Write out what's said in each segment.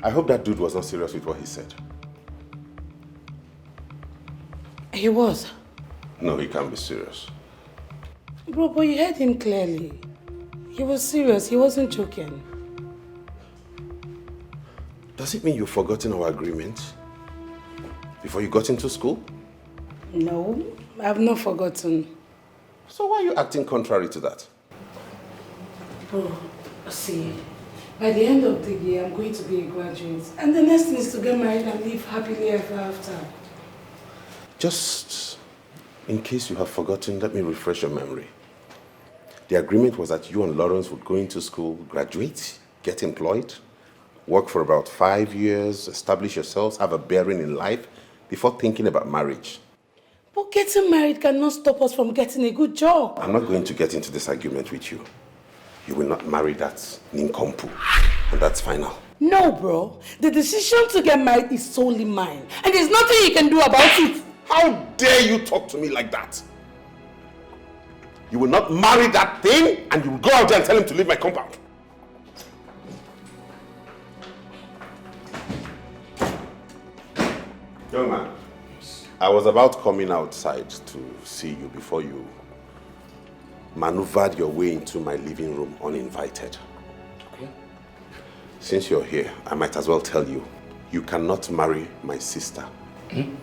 I hope that dude was not serious with what he said. He was. No, he can't be serious. Bro, but you heard him clearly. He was serious, he wasn't joking. Does it mean you've forgotten our agreement? Before you got into school? No, I've not forgotten. So why are you acting contrary to that? Bro, see, by the end of the year, I'm going to be a graduate. And the next thing is to get married and live happily ever after. Just in case you have forgotten, let me refresh your memory. The agreement was that you and Lawrence would go into school, graduate, get employed, work for about 5 years, establish yourselves, have a bearing in life before thinking about marriage. But getting married cannot stop us from getting a good job. I'm not going to get into this argument with you. You will not marry that nincompoop, and that's final. No, bro. The decision to get married is solely mine. And there's nothing you can do about it. How dare you talk to me like that? You will not marry that thing, and you will go out there and tell him to leave my compound. Young man, I was about coming outside to see you before you maneuvered your way into my living room uninvited. Okay. Since you're here, I might as well tell you, you cannot marry my sister. Hmm?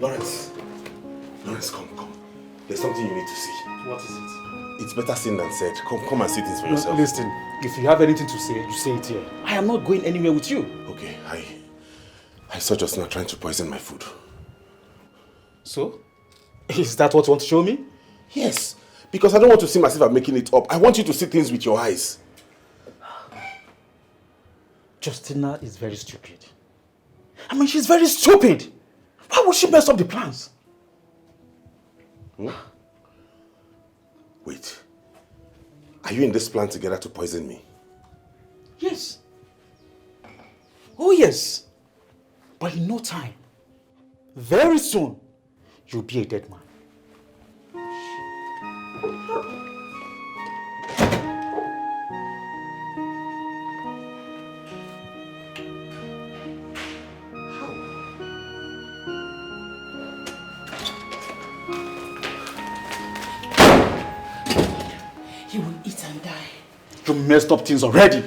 Lawrence, come. There's something you need to see. What is it? It's better seen than said. Come and see things for yourself. Listen, if you have anything to say, you say it here. I am not going anywhere with you. Okay, I saw Justina trying to poison my food. So? Is that what you want to show me? Yes, because I don't want to seem as if I'm making it up. I want you to see things with your eyes. Justina is very stupid. I mean, she's very stupid. Why would she mess up the plans? Wait. Are you in this plan together to poison me? Yes. Oh, yes. But in no time, very soon, you'll be a dead man. He will eat and die. You messed up things already.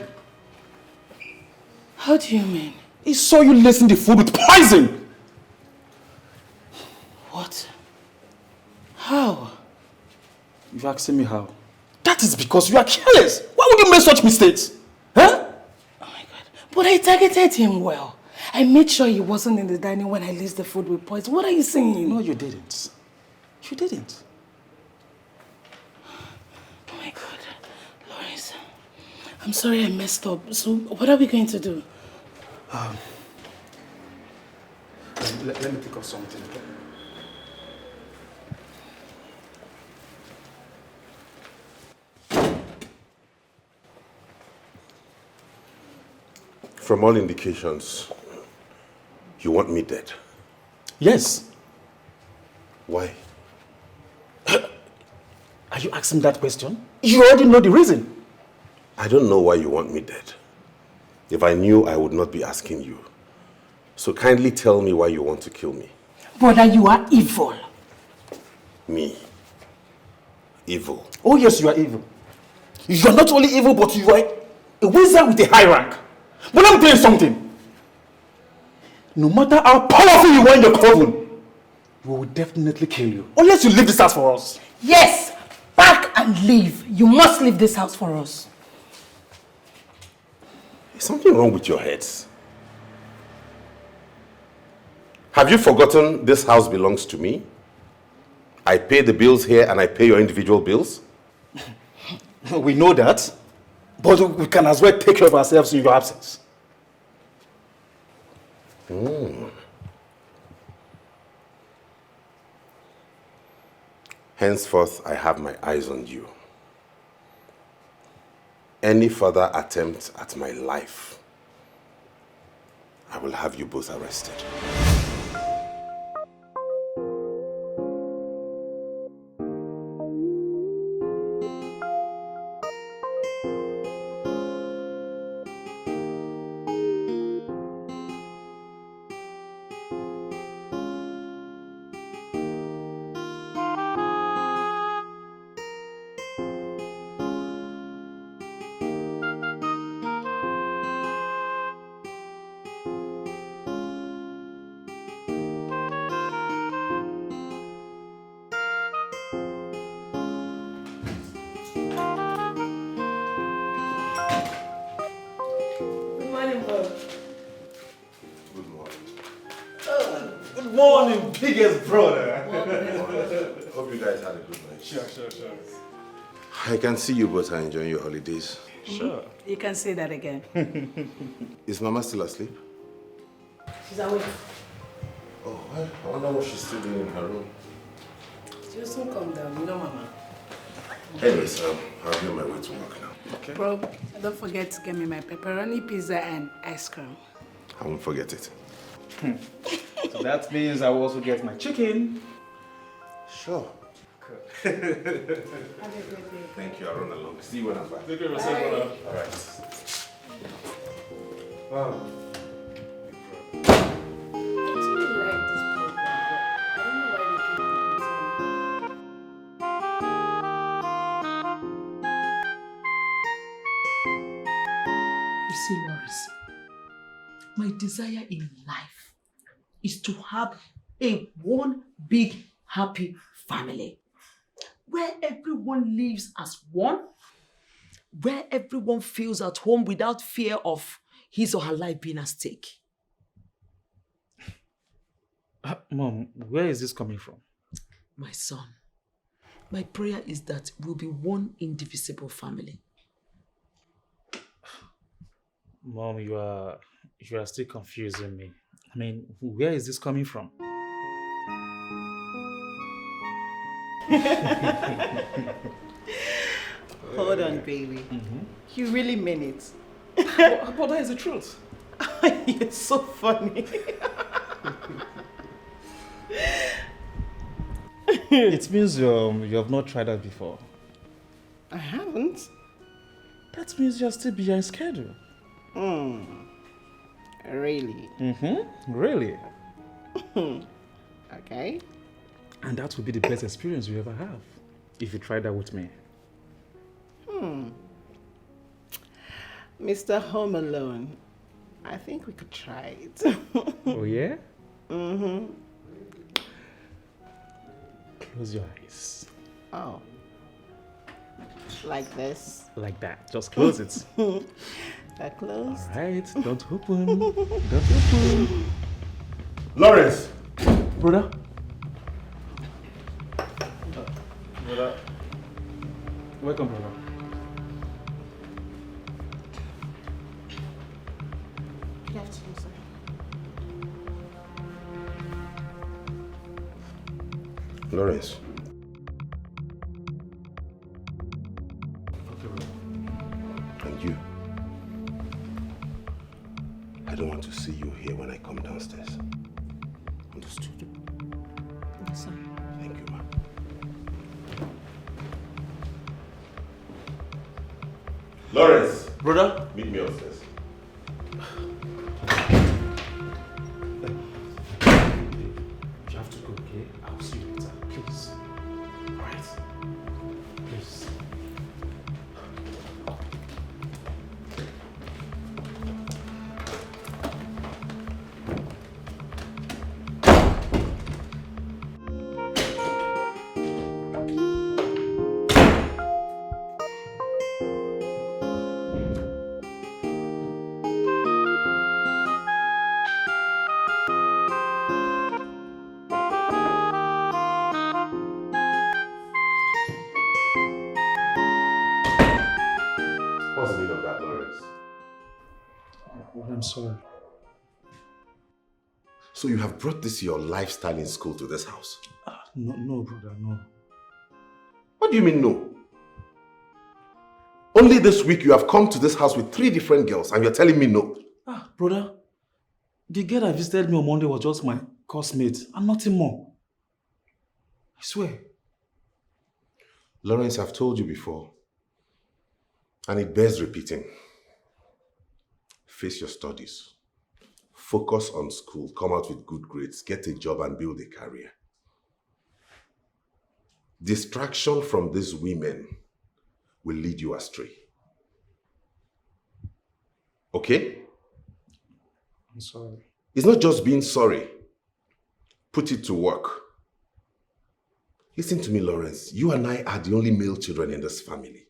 How do you mean? He saw you lacing the food with poison. What? How? You're asking me how? That is because you are careless. Why would you make such mistakes? Huh? Oh my God. But I targeted him well. I made sure he wasn't in the dining when I laced the food with poison. What are you saying? No, you didn't. You didn't. Oh my God. Lawrence, I'm sorry I messed up. So what are we going to do? Let me think of something. From all indications, you want me dead. Yes. Why? Are you asking that question? You already know the reason. I don't know why you want me dead. If I knew, I would not be asking you. So kindly tell me why you want to kill me. Brother, you are evil. Me? Evil? Oh yes, you are evil. You are not only evil, but you are a wizard with a high rank. But let me tell you something. No matter how powerful you are in the coven, we will definitely kill you. Unless you leave this house for us. Yes! Pack and leave. You must leave this house for us. Is something wrong with your heads? Have you forgotten this house belongs to me? I pay the bills here and I pay your individual bills? We know that, but we can as well take care of ourselves in your absence. Henceforth, I have my eyes on you. Any further attempt at my life, I will have you both arrested. Biggest brother. Hope you guys had a good night. Sure. I can see you both are enjoying your holidays. Sure. You can say that again. Is Mama still asleep? She's awake. Oh, I wonder what she's still doing in her room. She'll soon come down, you know, Mama. Anyways, I'll be on my way to work now. Okay. Bro, don't forget to get me my pepperoni pizza and ice cream. I won't forget it. So that means I will also get my chicken. Sure. Cool. Have a good day. Thank you. I'll run along. See you when I'm back. Take care of yourself, brother. All right. Wow. I actually like this program, but I don't know why they keep it. You see, Loris, my desire in life is to have one big happy family where everyone lives as one, where everyone feels at home without fear of his or her life being at stake. Mom, where is this coming from? My son, my prayer is that we'll be one indivisible family. Mom, you are still confusing me. I mean, where is this coming from? Hold on, baby. You really mean it. But that is the truth. You're so funny. It means you have not tried that before. I haven't. That means you're still behind schedule. Really? Really? Okay. And that would be the best experience you ever have if you try that with me. Mr. Home Alone, I think we could try it. Oh yeah? Close your eyes. Oh. Like this? Like that. Just close it. They're closed. All right. Don't open. Don't open. Lawrence! Brother? Brother. Welcome, brother. Good afternoon, sir. Lawrence. Okay, brother. And you. see you here when I come downstairs. Understood? Yes, sir. Thank you, ma'am. Lawrence! Brother? Meet me upstairs. You have to go, okay? I'll see you later, please. Alright? Please. What's the meaning of that, Lawrence? I'm sorry. So you have brought this your lifestyle in school to this house? No, brother, no. What do you mean no? Only this week you have come to this house with 3 different girls and you're telling me no. Brother, the girl that visited me on Monday was just my classmate and nothing more. I swear. Lawrence, I've told you before, and it bears repeating. Face your studies. Focus on school, come out with good grades, get a job and build a career. Distraction from these women will lead you astray. Okay? I'm sorry. It's not just being sorry. Put it to work. Listen to me, Lawrence. You and I are the only male children in this family.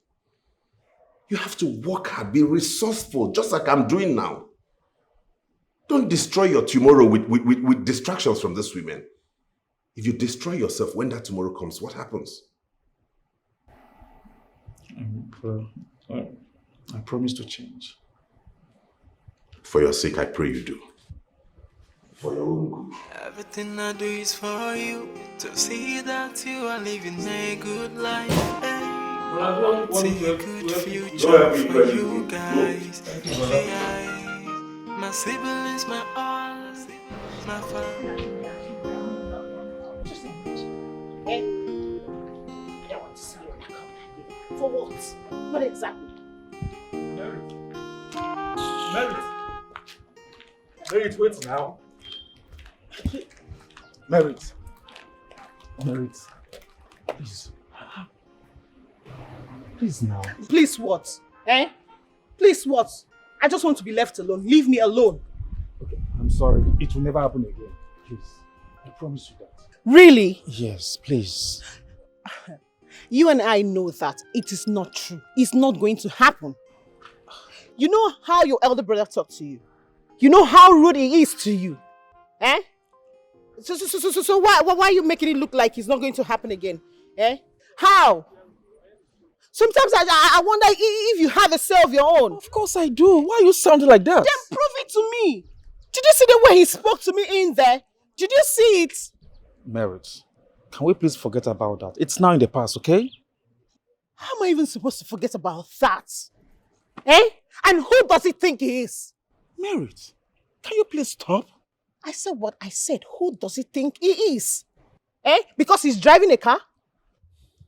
You have to work hard, be resourceful, just like I'm doing now. Don't destroy your tomorrow with distractions from these women. If you destroy yourself, when that tomorrow comes, what happens? I promise to change. For your sake, I pray you do. For your own good. Everything I do is for you, to see that you are living a good life. See a good future for you guys. My siblings, my all, my family. I don't want to see you come. For what? What exactly? Merit, wait now. Merit, please. Please now. Please what? Please what? I just want to be left alone. Leave me alone. Okay, I'm sorry. It will never happen again. Please. I promise you that. Really? Yes, please. You and I know that it is not true. It's not going to happen. You know how your elder brother talked to you? You know how rude he is to you? So why are you making it look like it's not going to happen again? How? Sometimes I wonder if you have a say of your own. Of course I do. Why are you sounding like that? Then prove it to me. Did you see the way he spoke to me in there? Did you see it? Merit, can we please forget about that? It's now in the past, okay? How am I even supposed to forget about that? And who does he think he is? Merit, can you please stop? I said what I said. Who does he think he is? Because he's driving a car?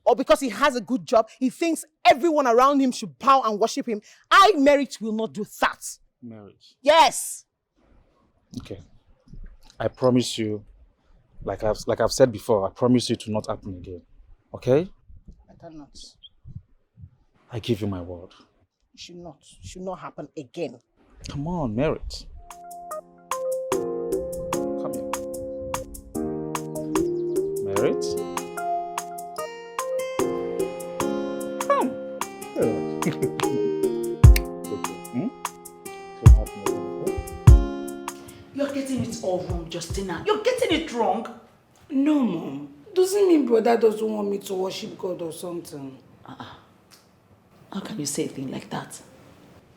Or because he has a good job, he thinks everyone around him should bow and worship him. Merit will not do that. Merit. Yes. Okay. I promise you, like I've said before, I promise you to not happen again. Okay? I cannot. I give you my word. It should not happen again. Come on, Merit. Come here. Merit? Come. Okay. Don't happen again, okay? You're getting it all wrong, Justina. You're getting it wrong. No, Mom. Doesn't mean brother doesn't want me to worship God or something. How can you say a thing like that?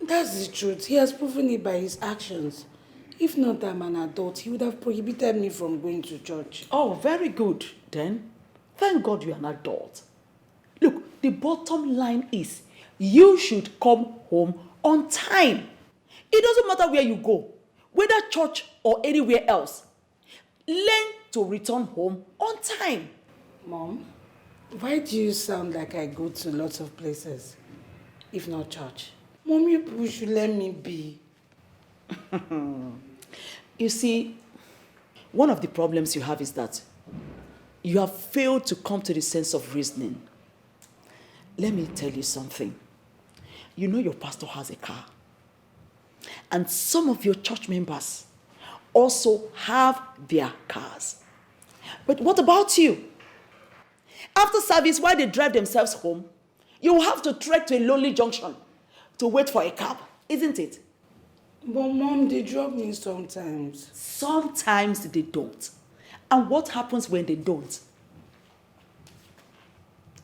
That's the truth. He has proven it by his actions. If not that I'm an adult, he would have prohibited me from going to church. Oh, very good, then. Thank God you're an adult. Look, the bottom line is you should come home on time. It doesn't matter where you go. whether church or anywhere else, learn to return home on time. Mom, why do you sound like I go to lots of places, if not church? Mom, you should let me be. You see, one of the problems you have is that you have failed to come to the sense of reasoning. Let me tell you something. You know your pastor has a car. And some of your church members also have their cars. But what about you? After service, while they drive themselves home, you will have to trek to a lonely junction to wait for a cab, isn't it? But Mom, they drop me sometimes. Sometimes they don't. And what happens when they don't?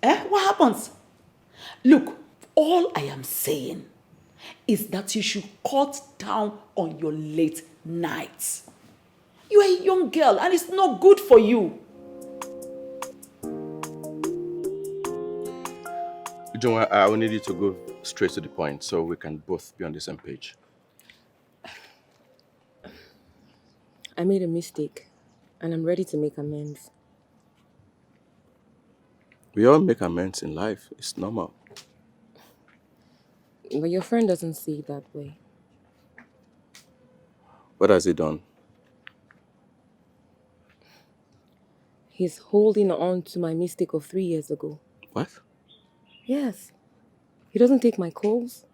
What happens? Look, all I am saying is that you should cut down on your late nights. You are a young girl and it's not good for you. John, I will need you to go straight to the point so we can both be on the same page. I made a mistake and I'm ready to make amends. We all make amends in life. It's normal. But your friend doesn't see it that way. What has he done? He's holding on to my mistake of 3 years ago. What? Yes. He doesn't take my calls.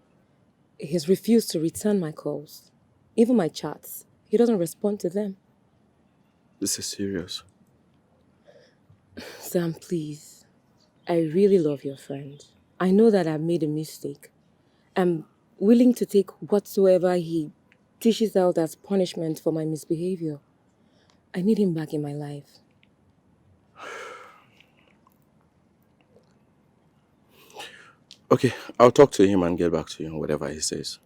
He's refused to return my calls. Even my chats. He doesn't respond to them. This is serious. Sam, please. I really love your friend. I know that I've made a mistake. I'm willing to take whatsoever he dishes out as punishment for my misbehavior. I need him back in my life. Okay, I'll talk to him and get back to you on whatever he says.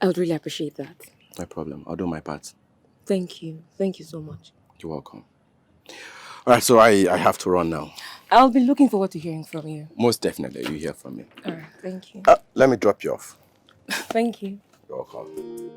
I would really appreciate that. No problem. I'll do my part. Thank you. Thank you so much. You're welcome. All right, so I have to run now. I'll be looking forward to hearing from you. Most definitely, you hear from me. All right, thank you. Let me drop you off. Thank you. You're welcome.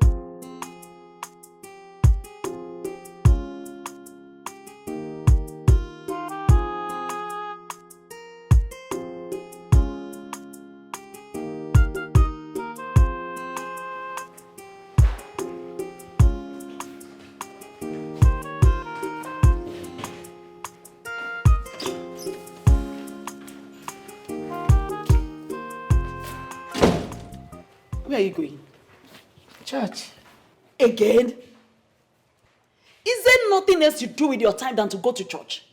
Where are you going? Church. Again? Is there nothing else you do with your time than to go to church?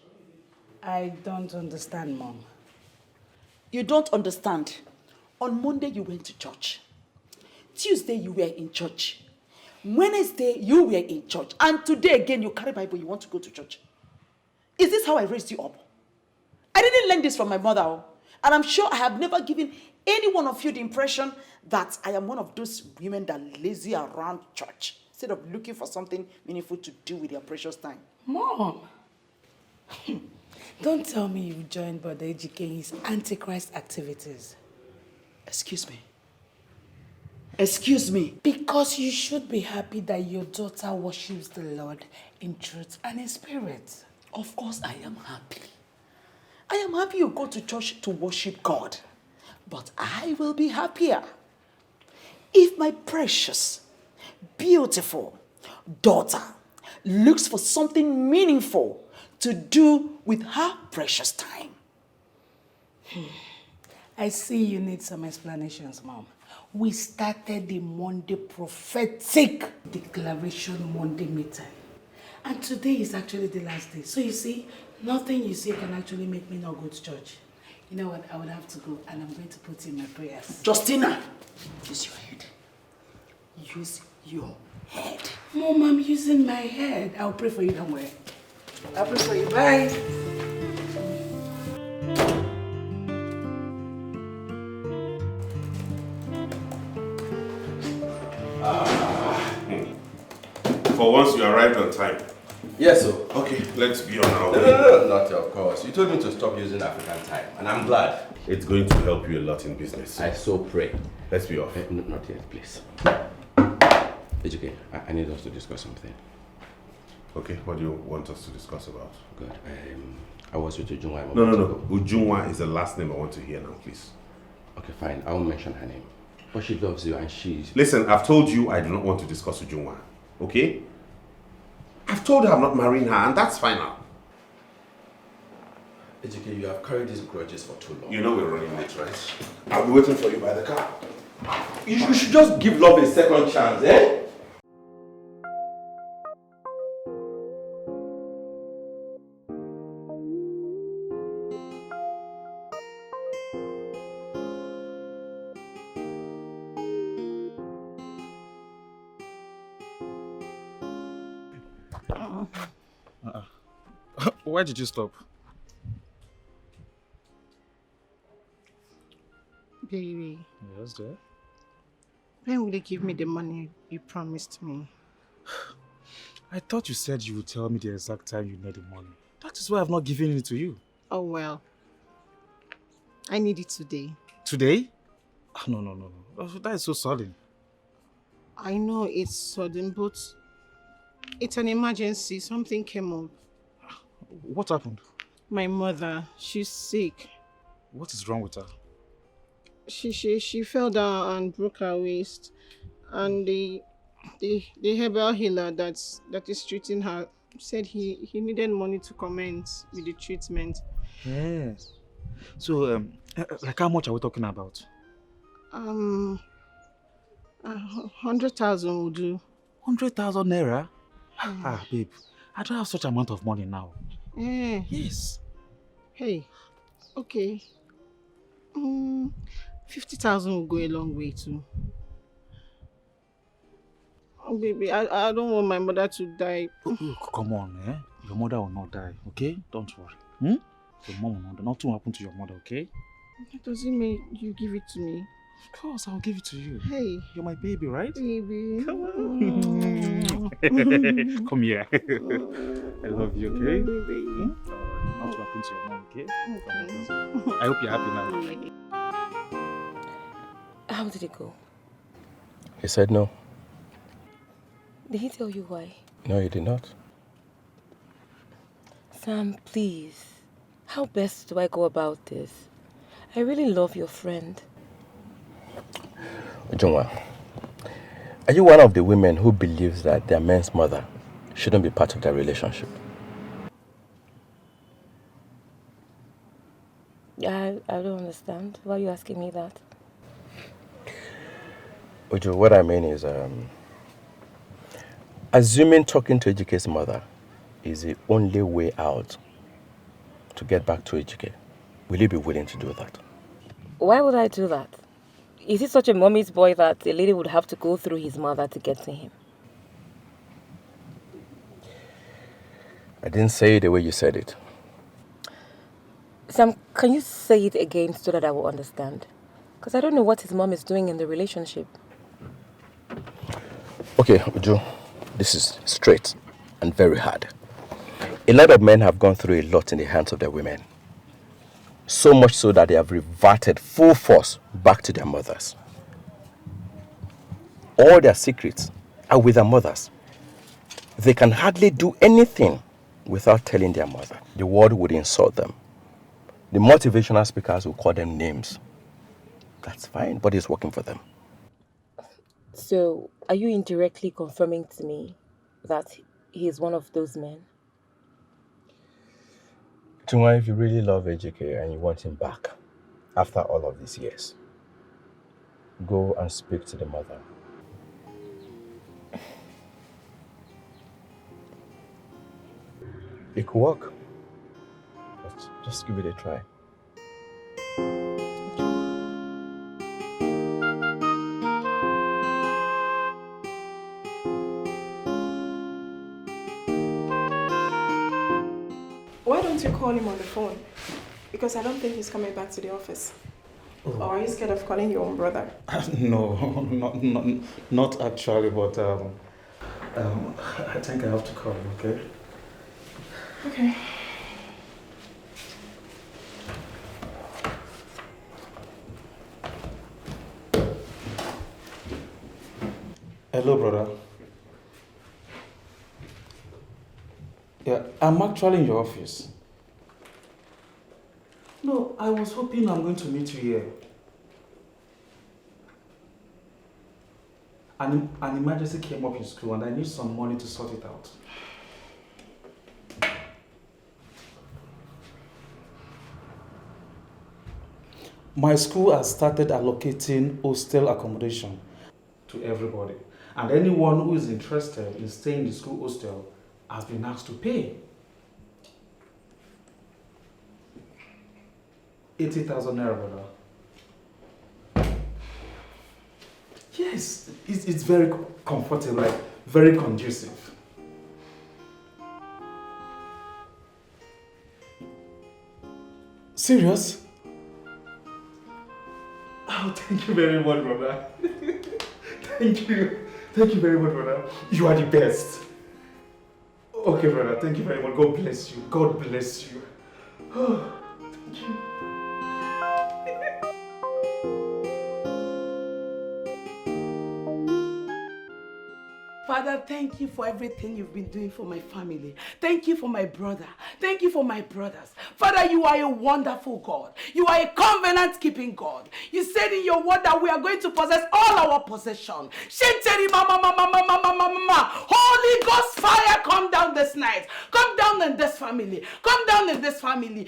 I don't understand, Mom. You don't understand. On Monday, you went to church. Tuesday, you were in church. Wednesday, you were in church. And today again, you carry Bible, you want to go to church. Is this how I raised you up? I didn't learn this from my mother. And I'm sure I have never given any one of you the impression that I am one of those women that lazy around church instead of looking for something meaningful to do with their precious time. Mom, don't tell me you joined Brother Eduki in his Antichrist activities. Excuse me. Excuse me. Because you should be happy that your daughter worships the Lord in truth and in spirit. Of course I am happy. I am happy you go to church to worship God. But I will be happier if my precious, beautiful daughter looks for something meaningful to do with her precious time. I see you need some explanations, Mom. We started the Monday prophetic declaration Monday meeting. And today is actually the last day. So you see, nothing you say can actually make me not go to church. You know what? I would have to go and I'm going to put in my prayers. Justina, use your head. Use your head. Mom, I'm using my head. I'll pray for you, don't worry. I'll pray for you. Bye. For once, you arrived on time. Yes, sir. Okay, let's be on our way. No, not of course. You told me to stop using African time, and I'm glad. It's going to help you a lot in business. I so pray. Let's be off. Not yet, please. Eduki, I need us to discuss something. Okay, what do you want us to discuss about? Good. I was with Ujunwa. No. Ujunwa is the last name I want to hear now, please. Okay, fine. I won't mention her name. But she loves you and she's... Listen, I've told you I do not want to discuss Ujunwa. Okay? I've told her I'm not marrying her, and that's final. Eduki, you have carried these grudges for too long. You know we're running late, right? I'll be waiting for you by the car. You should just give love a second chance, eh? Why did you stop? Baby, Yes, dear. when will you give me the money you promised me? I thought you said you would tell me the exact time you need the money. That is why I've not given it to you. Oh well. I need it today. Today? No. That is so sudden. I know it's sudden, but it's an emergency. Something came up. What happened? My mother, she's sick. What is wrong with her? She fell down and broke her waist, and the herbal healer that is treating her said he needed money to commence with the treatment. Yes. So, like how much are we talking about? 100,000 will do. 100,000 naira? Babe, I don't have such amount of money now. Yeah. Yes. Hey, okay. 50,000 will go a long way too. Oh, baby, I don't want my mother to die. Come on, eh? Your mother will not die, okay? Don't worry. Your mom will not die. Nothing will happen to your mother, okay? That doesn't mean you give it to me. Of course, I'll give it to you. Hey. You're my baby, right? Baby. Come on. Come here. I love you, okay? Baby. Not to happen to your mom, okay? I hope you're happy now. How did it go? He said no. Did he tell you why? No, he did not. Sam, please. How best do I go about this? I really love your friend. Ujunwa, are you one of the women who believes that their man's mother shouldn't be part of their relationship? I don't understand. Why are you asking me that? Uju, what I mean is, assuming talking to Eduki's mother is the only way out to get back to Eduki, will you be willing to do that? Why would I do that? Is he such a mommy's boy that a lady would have to go through his mother to get to him? I didn't say it the way you said it. Sam, can you say it again so that I will understand? Because I don't know what his mom is doing in the relationship. Okay, Uju, this is straight and very hard. A lot of men have gone through a lot in the hands of their women. So much so that they have reverted full force back to their mothers. All their secrets are with their mothers. They can hardly do anything without telling their mother. The world would insult them. The motivational speakers will call them names. That's fine, but it's working for them. So, are you indirectly confirming to me that he is one of those men? Tunga, if you really love Eduki and you want him back after all of these years, go and speak to the mother. It could work. But just give it a try. Why don't you call him on the phone? Because I don't think he's coming back to the office. Oh. Or are you scared of calling your own brother? No, not actually, but I think I have to call him, okay? Okay. Hello, brother. Yeah, I'm actually in your office. No, I was hoping I'm going to meet you here. An emergency came up in school and I need some money to sort it out. My school has started allocating hostel accommodation to everybody. And anyone who is interested in staying in the school hostel has been asked to pay 80,000 naira, brother. Yes, it's very comfortable, like very conducive. Serious? Oh, thank you very much, brother. Thank you. Thank you very much, brother. You are the best. Okay, brother. Thank you very much. God bless you. God bless you. Oh, thank you. Father, thank you for everything you've been doing for my family. Thank you for my brother. Thank you for my brothers. Father, you are a wonderful God. You are a covenant-keeping God. You said in your word that we are going to possess all our possession. Holy Ghost fire, come down this night. Come down in this family. Come down in this family.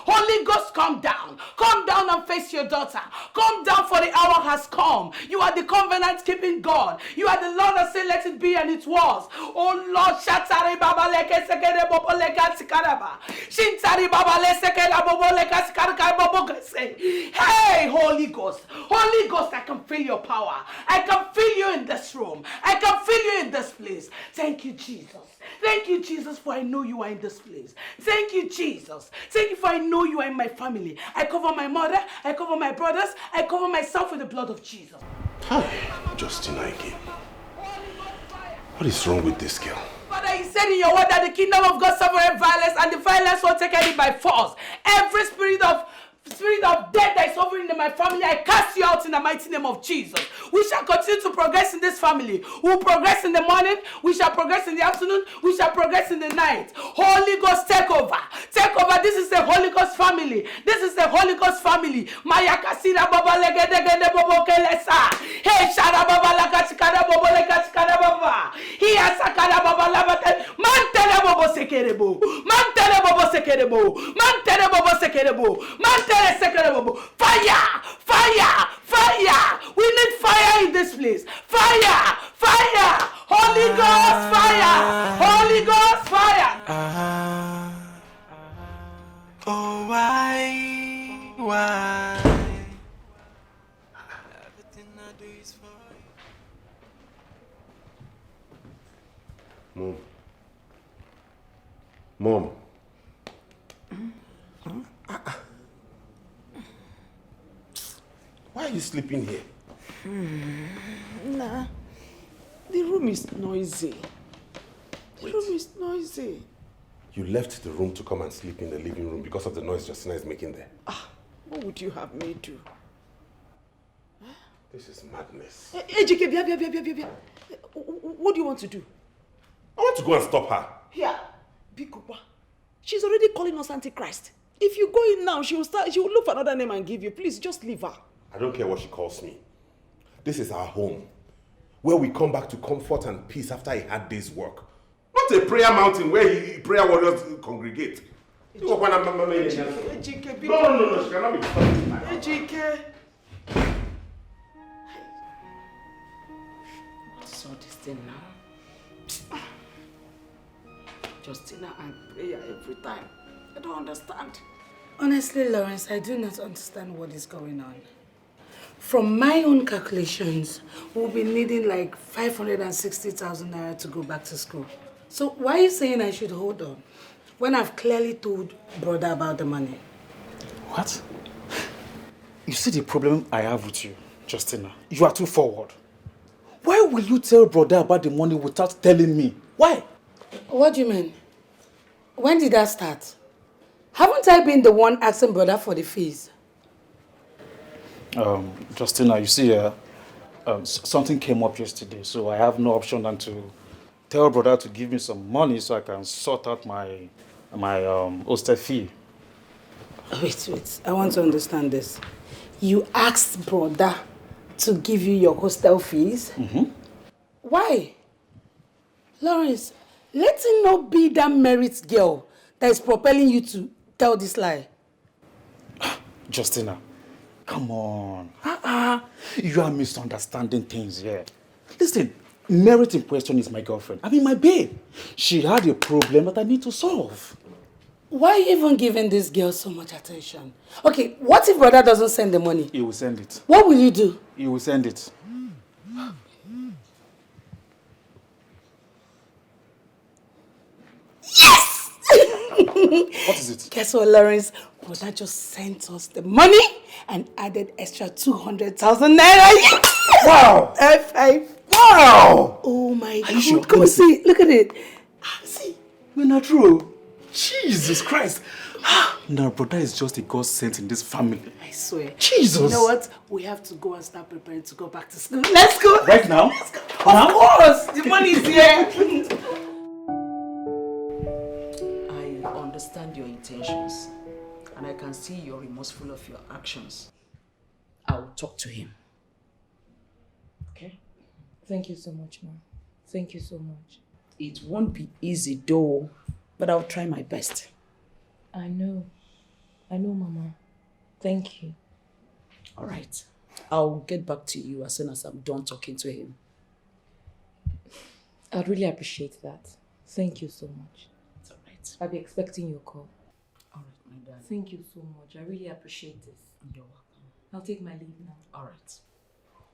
Holy Ghost, come down. Come down and face your daughter. Come down, for the hour has come. You are the covenant-keeping God. You are the Lord that said, let it be, and it was. Oh Lord, Shatari Baba Leke Sekere Bobo Leka Sikaraba. Shintari Baba Lesekera Bobo Leka Sikaraka Bobo say, hey, Holy Ghost. Holy Ghost, I can feel your power. I can feel you in this room. I can feel you in this place. Thank you, Jesus. Thank you, Jesus, for I know you are in this place. Thank you, Jesus. Thank you for I know you are in my family. I cover my mother. I cover my brothers. I cover myself with the blood of Jesus. Hi, Justina again. What is wrong with this girl? Father, you said in your word that the kingdom of God suffereth violence, and the violence will take it by force. Every spirit of death that is hovering in my family, I cast you out in the mighty name of Jesus. We shall continue to progress in this family. We will progress in the morning. We shall progress in the afternoon. We shall progress in the night. Holy Ghost, take over. Take over. This is the Holy Ghost family. This is the Holy Ghost family. Maya kasira baba legedegede bobo kelesa. Hey shara baba lakatikada bobo lekatikada baba. Hiya sakada baba labate. Mantele bobo sekerebo. Mantele bobo sekerebo. Mantele bobo sekerebo. Mantele fire! Fire! Fire! We need fire in this place. Fire! Fire! Holy Ghost fire! Holy Ghost fire! Oh, why? Everything I do is for you. Mom. Why are you sleeping here? Nah, the room is noisy. The room is noisy. You left the room to come and sleep in the living room because of the noise Justina is making there. What would you have me do? This is madness. Eduki, what do you want to do? I want to go and stop her. Here, Bikupa. She's already calling us Antichrist. If you go in now, she will look for another name and give you. Please, just leave her. I don't care what she calls me. This is our home, where we come back to comfort and peace after a hard day's work. Not a prayer mountain where prayer warriors congregate. No, she cannot be Eduki. What's all this thing now? Justina and prayer every time. I don't understand. Honestly, Lawrence, I do not understand what is going on. From my own calculations, we'll be needing like 560,000 naira to go back to school. So why are you saying I should hold on when I've clearly told brother about the money? What? You see the problem I have with you, Justina? You are too forward. Why will you tell brother about the money without telling me? Why? What do you mean? When did that start? Haven't I been the one asking brother for the fees? Justina, you see, something came up yesterday, so I have no option than to tell brother to give me some money so I can sort out my hostel fee. Wait. I want to understand this. You asked brother to give you your hostel fees? Mm-hmm. Why? Lawrence, let it not be that merit girl that is propelling you to tell this lie. Justina, come on. You are misunderstanding things here. Listen, Merit in question is my girlfriend. I mean, my babe. She had a problem that I need to solve. Why are you even giving this girl so much attention? Okay, what if brother doesn't send the money? He will send it. What will you do? He will send it. Yes! What is it? Guess what, Lawrence? Brother just sent us the money and added extra 200,000 naira. Wow! F5. Wow! Oh my God. Sure? Come and see. Look at it. See, we're not true. Jesus Christ. Now, brother is just a God sent in this family. I swear. Jesus. You know what? We have to go and start preparing to go back to school. Let's go. Right now? Let's go. Of course. The money is here. I understand your intentions and I can see you're remorseful of your actions. I'll talk to him. Okay? Thank you so much, Mom. Thank you so much. It won't be easy though, but I'll try my best. I know, Mama. Thank you. All right. I'll get back to you as soon as I'm done talking to him. I'd really appreciate that. Thank you so much. It's all right. I'll be expecting your call. All right, my darling. Thank you so much. I really appreciate this. You're welcome. I'll take my leave now. All right.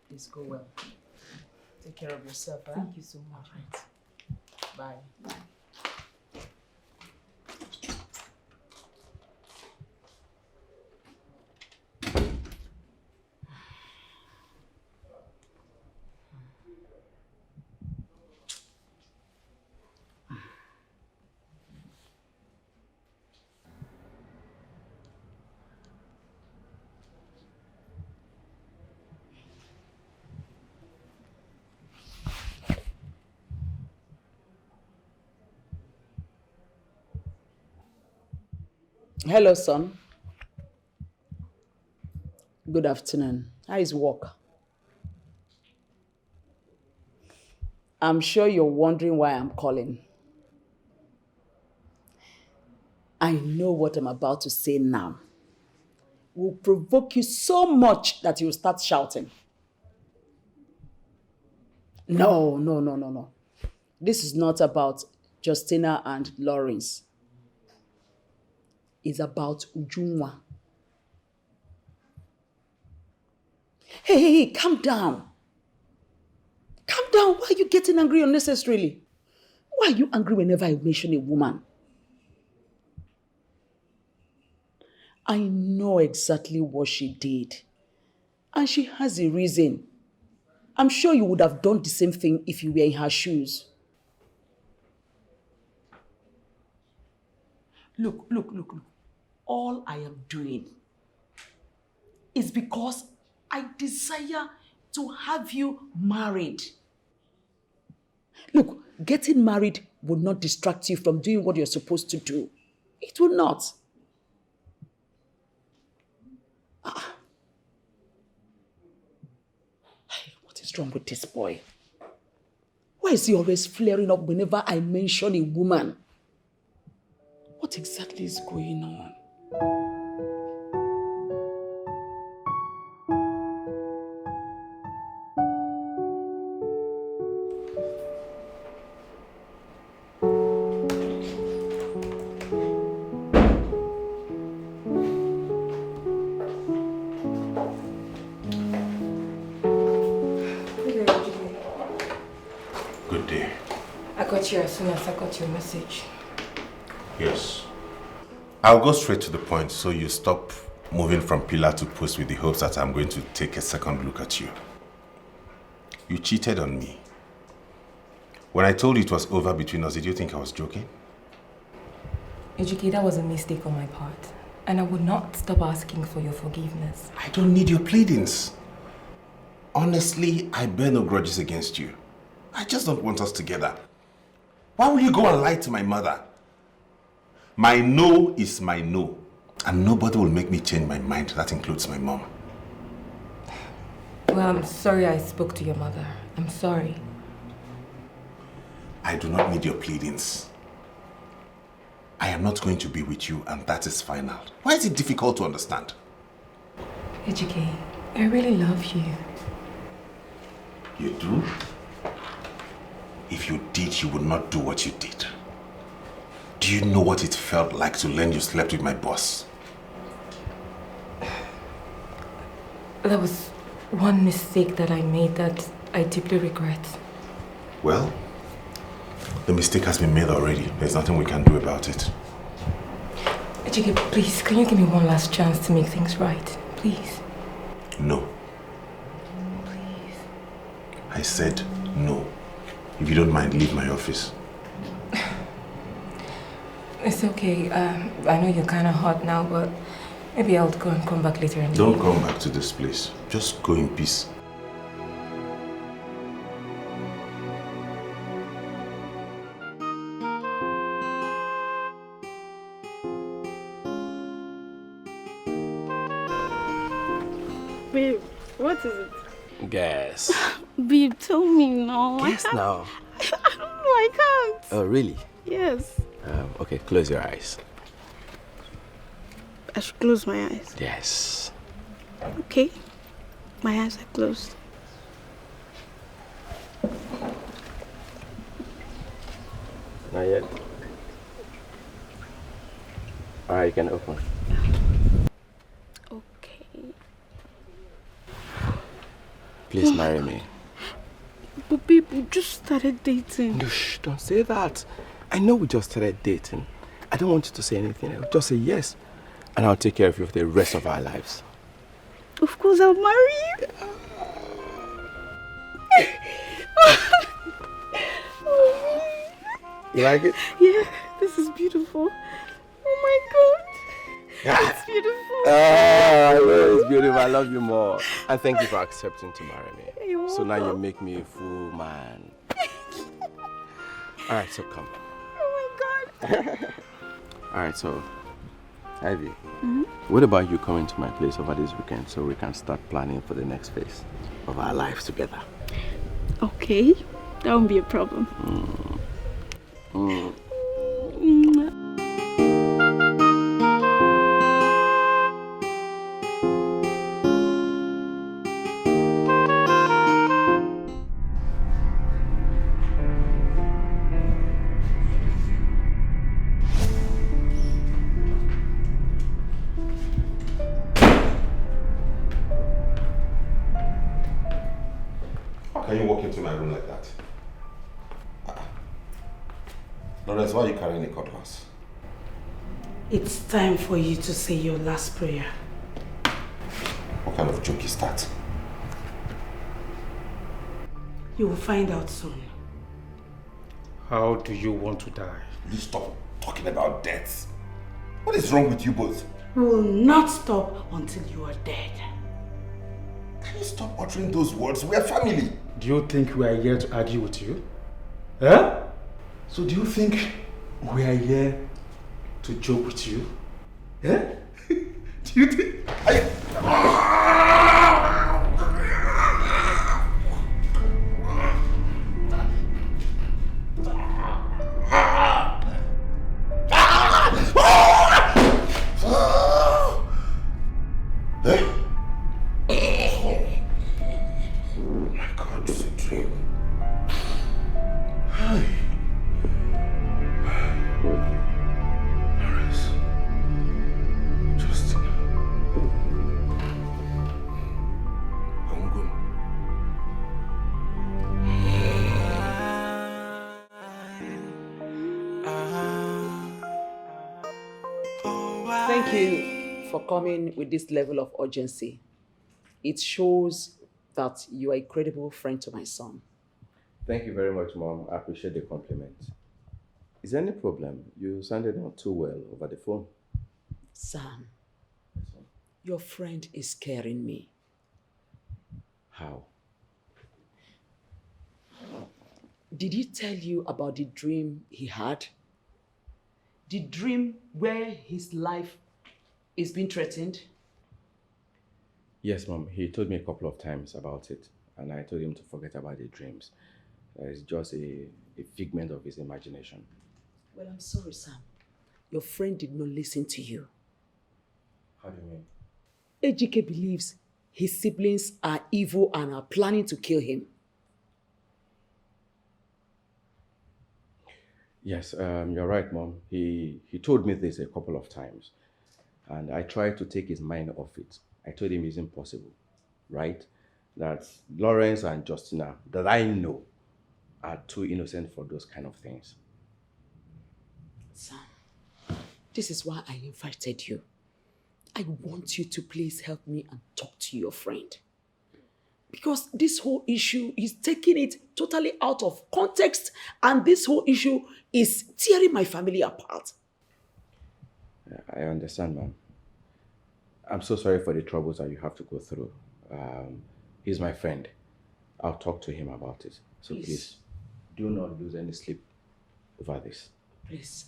Please go well. Take care of yourself, huh? Thank you so much. All right. Bye. Hello, son. Good afternoon. How is work? I'm sure you're wondering why I'm calling. I know what I'm about to say now will provoke you so much that you'll start shouting. No. This is not about Justina and Lawrence. It's about Ujunwa. Hey, calm down. Calm down. Why are you getting angry unnecessarily? Why are you angry whenever I mention a woman? I know exactly what she did. And she has a reason. I'm sure you would have done the same thing if you were in her shoes. Look. All I am doing is because I desire to have you married. Look, getting married will not distract you from doing what you're supposed to do. It will not. What is wrong with this boy? Why is he always flaring up whenever I mention a woman? What exactly is going on? Good day. I got you as soon as I got your message. Yes. I'll go straight to the point so you stop moving from pillar to post with the hopes that I'm going to take a second look at you. You cheated on me. When I told you it was over between us, did you think I was joking? Eduki, that was a mistake on my part. And I would not stop asking for your forgiveness. I don't need your pleadings. Honestly, I bear no grudges against you. I just don't want us together. Why will you go and lie to my mother? My no is my no. And nobody will make me change my mind. That includes my mom. Well, I'm sorry I spoke to your mother. I'm sorry. I do not need your pleadings. I am not going to be with you, and that is final. Why is it difficult to understand? Eduki, I really love you. You do? If you did, you would not do what you did. Do you know what it felt like to learn you slept with my boss? There was one mistake that I made that I deeply regret. Well, the mistake has been made already. There's nothing we can do about it. Eduki, please, can you give me one last chance to make things right? Please. No. Please. I said no. If you don't mind, leave my office. It's okay. I know you're kind of hot now, but maybe I'll go and come back later in the Don't evening. come back to this place. Just go in peace. Babe, what is it? Guess. Babe, tell me now. Guess now. I don't know, I can't. Oh, really? Yes. Okay, close your eyes. I should close my eyes. Yes. Okay. My eyes are closed. Not yet. Alright, you can open. Okay. Please marry me. But babe, we just started dating. No, shh, don't say that. I know we just started dating. I don't want you to say anything else. Just say yes. And I'll take care of you for the rest of our lives. Of course, I'll marry you. You like it? Yeah, this is beautiful. Oh my god. It's beautiful. Ah, I know it's beautiful. I love you more. And thank you for accepting to marry me. You're So now you welcome. make me a fool man. Alright, so come. Oh my god. Alright, so Ivy, what about you coming to my place over this weekend so we can start planning for the next phase of our lives together? Okay, that won't be a problem. Mwah. How can you walk into my room like that? Lawrence, why are you carrying a cutlass? It's time for you to say your last prayer. What kind of joke is that? You will find out soon. How do you want to die? Will you stop talking about death? What is wrong with you both? We will not stop until you are dead. Can you stop uttering those words? We are family. Do you think we are here to argue with you? Huh? So do you think we are here to joke with you? Eh? Do you think... Oh my God, it's a dream. Hi. Paris. Justina. Hongum. Thank you for coming with this level of urgency. It shows that you are a credible friend to my son. Thank you very much, Mom. I appreciate the compliment. Is there any problem? You sounded not too well over the phone. Sam, your friend is scaring me. How? Did he tell you about the dream he had? The dream where his life is being threatened? Yes, Mom. He told me a couple of times about it, and I told him to forget about the dreams. It's just a figment of his imagination. Well, I'm sorry, Sam. Your friend did not listen to you. How do you mean? Eduki believes his siblings are evil and are planning to kill him. Yes, you're right, Mom. He told me this a couple of times, and I tried to take his mind off it. I told him it's impossible, right? That Lawrence and Justina, that I know, are too innocent for those kind of things. Sam, this is why I invited you. I want you to please help me and talk to your friend. Because this whole issue is taking it totally out of context, and this whole issue is tearing my family apart. I understand, Ma'am. I'm so sorry for the troubles that you have to go through. He's my friend. I'll talk to him about it. So please do not lose any sleep over this. Please,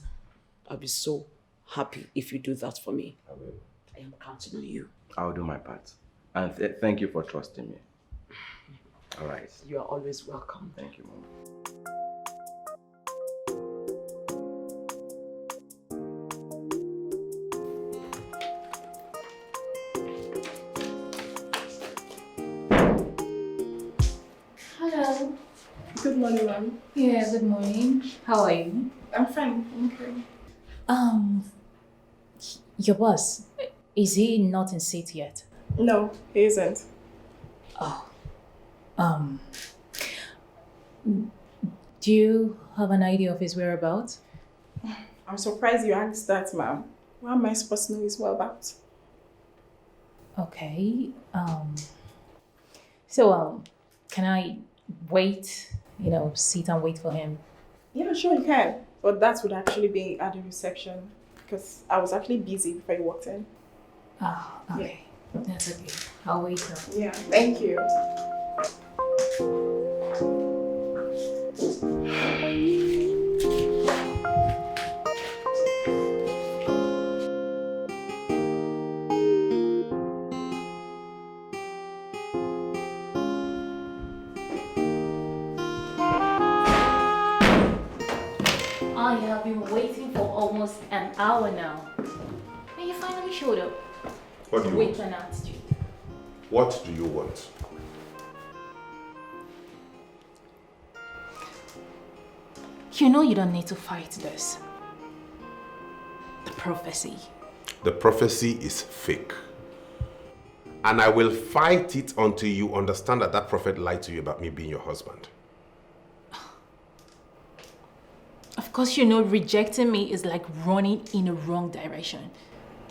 I'll be so happy if you do that for me. I will. I am counting on you. I'll do my part. And thank you for trusting me. All right. You are always welcome. Thank you, Mom. Hello. Good morning, ma'am. Yeah, good morning. How are you? I'm fine. Okay. Your boss, is he not in seat yet? No, he isn't. Oh. Do you have an idea of his whereabouts? I'm surprised you asked that, ma'am. What am I supposed to know his whereabouts? Okay. So, can I wait, sit and wait for him? Yeah, sure you can. But that would actually be at the reception because I was actually busy before you walked in. Oh, okay. Yeah. That's okay. I'll wait now. Yeah, thank you. I have been waiting for almost an hour now. And you finally showed up. What do you With want? an attitude. What do you want? You know you don't need to fight this. The prophecy. The prophecy is fake. And I will fight it until you understand that that prophet lied to you about me being your husband. Of course, you know rejecting me is like running in a wrong direction.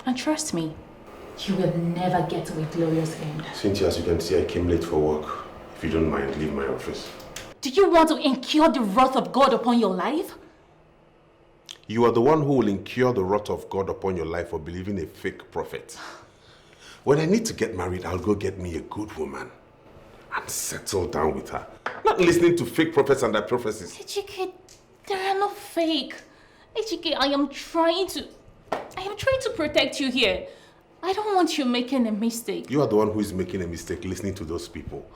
And trust me, you will never get to a glorious end. Cynthia, as you can see, I came late for work. If you don't mind, leave my office. Do you want to incur the wrath of God upon your life? You are the one who will incur the wrath of God upon your life for believing a fake prophet. When I need to get married, I'll go get me a good woman and settle down with her. Not listening to fake prophets and their prophecies. Eduki, they are not fake. Eduki, I am trying to protect you here. I don't want you making a mistake. You are the one who is making a mistake listening to those people.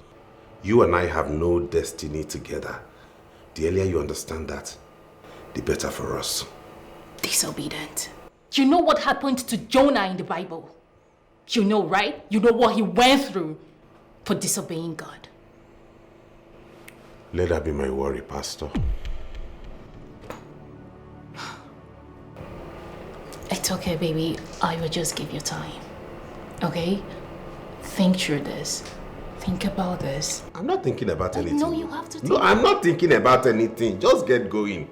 You and I have no destiny together. The earlier you understand that, the better for us. Disobedient. You know what happened to Jonah in the Bible? You know, right? You know what he went through for disobeying God. Let that be my worry, Pastor. It's okay, baby. I will just give you time. Okay? Think through this. Think about this. I'm not thinking about anything. No, you have to think. No, I'm not thinking about anything. Just get going.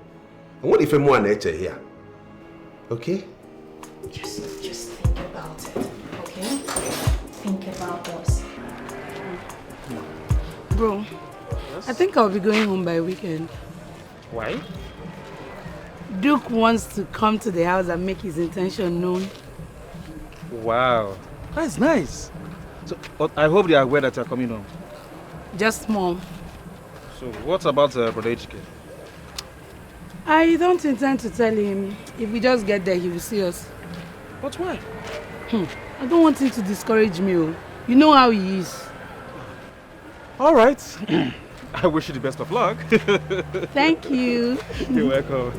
And what if I'm more nature here? Okay? Just think about it. Okay? Think about us. Bro, I think I'll be going home by weekend. Why? Duke wants to come to the house and make his intention known. Wow, that's nice. So, I hope they are aware that you're coming home. Just mom. So, what about Brother Eduki? I don't intend to tell him. If we just get there, he will see us. But why? I don't want him to discourage me. Oh. You know how he is. All right. I wish you the best of luck. Thank you. You're welcome.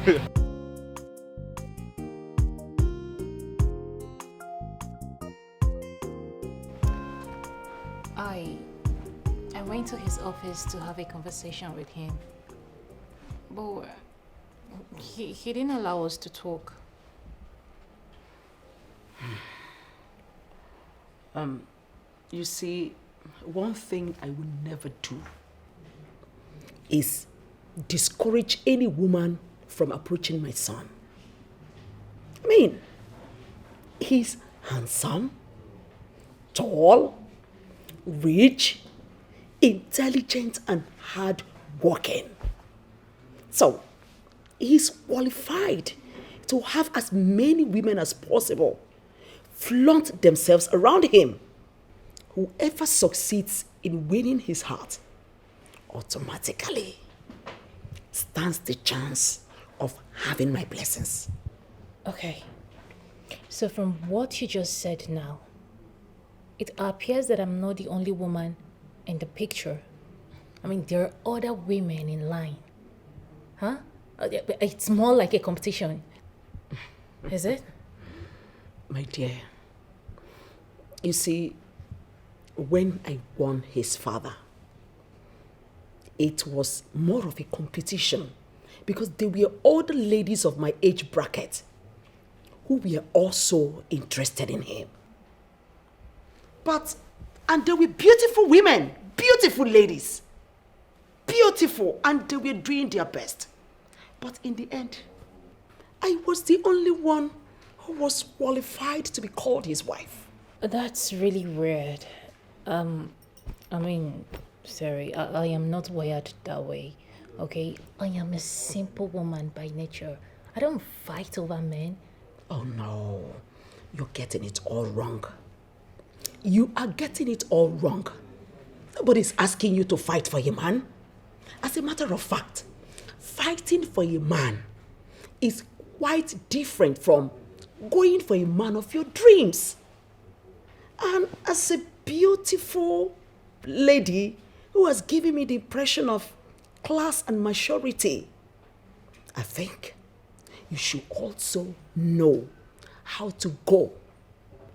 I went to his office to have a conversation with him. But he didn't allow us to talk. You see, one thing I will never do is discourage any woman from approaching my son. I mean, he's handsome, tall, rich, intelligent, and hard-working. So, he's qualified to have as many women as possible flaunt themselves around him. Whoever succeeds in winning his heart automatically stands the chance of having my blessings. Okay. So from what you just said now, it appears that I'm not the only woman in the picture. I mean, there are other women in line. Huh? It's more like a competition. Is it? My dear, you see, when I won his father, it was more of a competition because they were older ladies of my age bracket who were also interested in him. And they were beautiful women, beautiful ladies, beautiful, and they were doing their best. But in the end, I was the only one who was qualified to be called his wife. That's really weird. I mean, sorry, I am not wired that way, okay? I am a simple woman by nature. I don't fight over men. Oh no, you're getting it all wrong. You are getting it all wrong. Nobody's asking you to fight for a man. As a matter of fact, fighting for a man is quite different from going for a man of your dreams. And as a beautiful lady who has given me the impression of class and maturity, I think you should also know how to go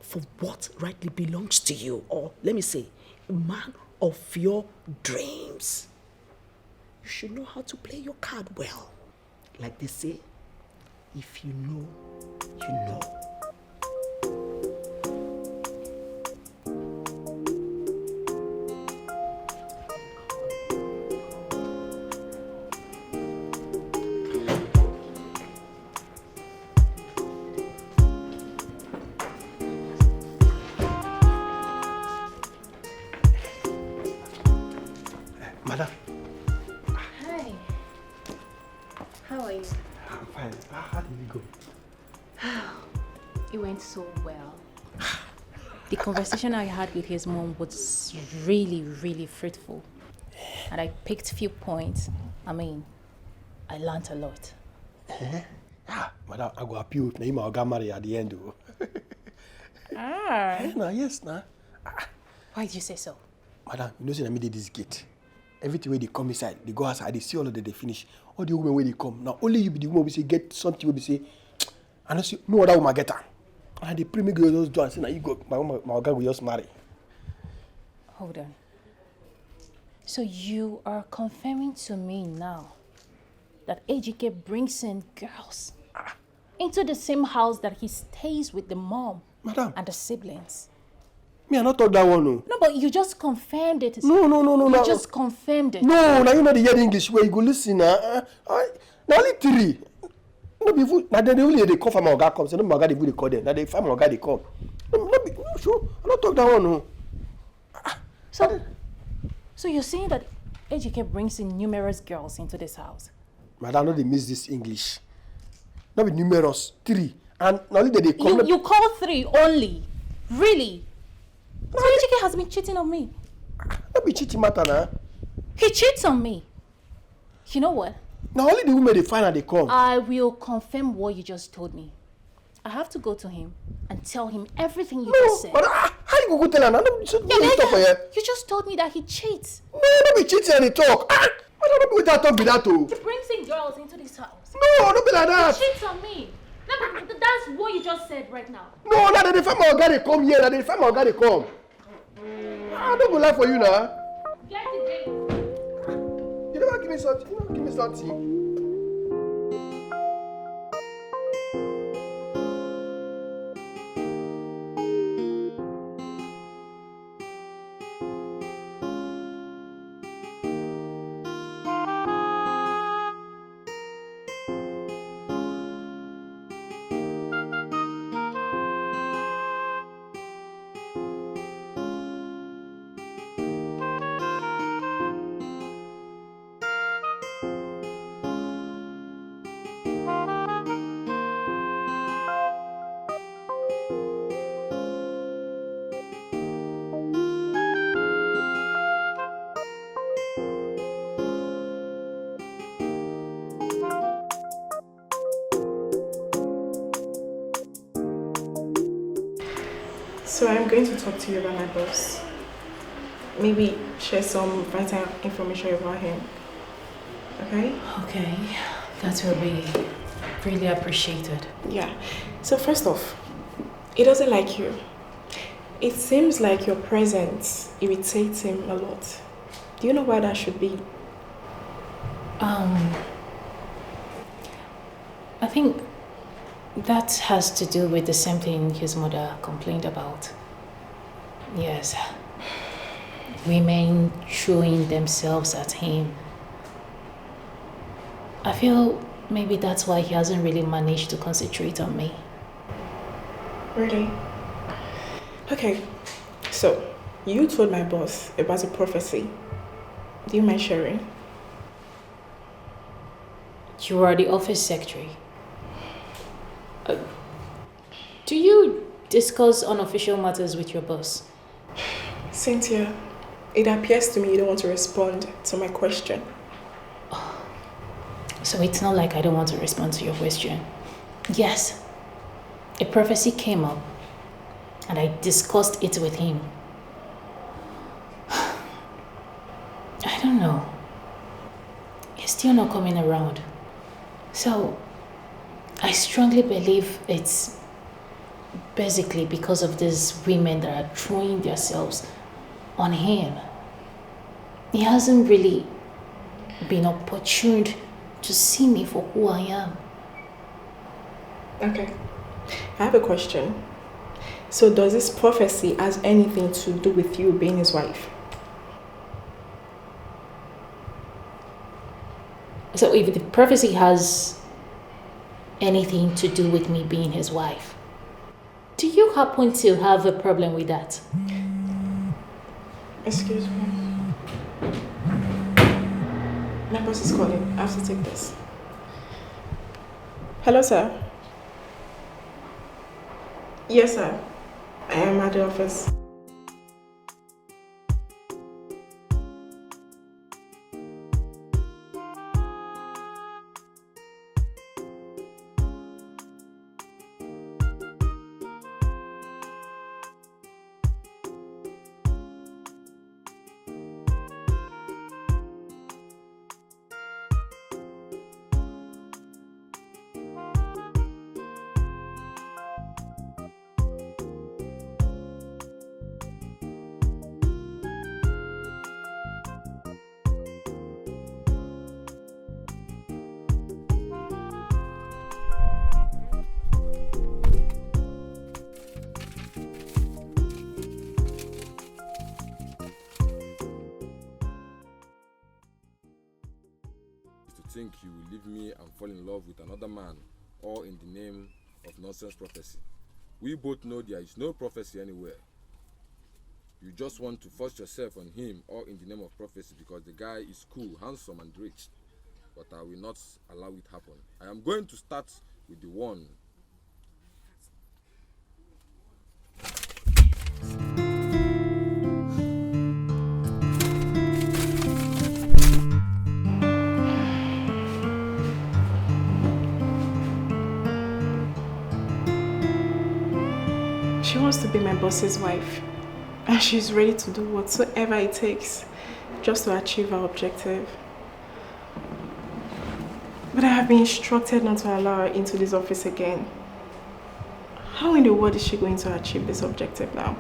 for what rightly belongs to you, or let me say, a man of your dreams. You should know how to play your card well. Like they say, if you know, you know. Madam. Hi. How are you? I'm fine. How did it go? It went so well. The conversation I had with his mom was really, really fruitful. And I picked a few points. I mean, I learned a lot. Madam, I go appeal. Now I'll get married at the end. Yes, nah. Why did you say so? Madam, you know, say I made this gate. Everything where they come inside, they go outside, they see all of them, they finish. All the women where they come. Now, only you be the woman we say, get something where we say, I don't see no other woman get her. And they pray me go those doors, and say, now you go, my guy will just marry. Hold on. So you are confirming to me now that Eduki brings in girls into the same house that he stays with the mom and the siblings? Me, I not talk that one, no. No, but you just confirmed it. No. You just confirmed it. No, now you know the hear English where you go listen. Now only three. No be food. Now they only they call for my guy come. So no my guy they call them. Now they find my guy they come. No, sure. I not talk that one, no. So you're saying that Eduki brings in numerous girls into this house? Madam, no they miss this English. Not be numerous, three. And now they come. You call three only? Really? So Eduki has been cheating on me. Not be cheating matter now. He cheats on me. You know what? Now only the women they find and they come. I will confirm what you just told me. I have to go to him and tell him everything you just said. But how you go tell him? You just told me that he cheats. No, don't be cheating and he talk. I don't know what talk be that too. He brings in girls into this house. No, don't be like that. He cheats on me. No, that's what you just said right now. No, now they find my guy they come here. Now they find my guy they come. I don't go lie for you now. Get the date. You never give me something. You never give me something. So I'm going to talk to you about my boss. Maybe share some vital information about him. Okay? Okay. That will be really appreciated. Yeah. So first off, he doesn't like you. It seems like your presence irritates him a lot. Do you know why that should be? I think that has to do with the same thing his mother complained about. Yes. Women throwing themselves at him. I feel maybe that's why he hasn't really managed to concentrate on me. Really? Okay. So, you told my boss about a prophecy. Do you mind sharing? You are the office secretary. Do you discuss unofficial matters with your boss? Cynthia, it appears to me you don't want to respond to my question. So it's not like I don't want to respond to your question. Yes, a prophecy came up and I discussed it with him. I don't know. He's still not coming around. So I strongly believe it's basically because of these women that are throwing themselves on him. He hasn't really been opportuned to see me for who I am. Okay. I have a question. So does this prophecy has anything to do with you being his wife? So if the prophecy has anything to do with me being his wife, do you happen to have a problem with that? Excuse me. My boss is calling. I have to take this. Hello, sir. Yes, sir. I am at the office. Think you will leave me and fall in love with another man, all in the name of nonsense prophecy. We both know there is no prophecy anywhere. You just want to force yourself on him, all in the name of prophecy, because the guy is cool, handsome and rich. But I will not allow it happen. I am going to start with the one. She wants to be my boss's wife. And she's ready to do whatsoever it takes just to achieve her objective. But I have been instructed not to allow her into this office again. How in the world is she going to achieve this objective now?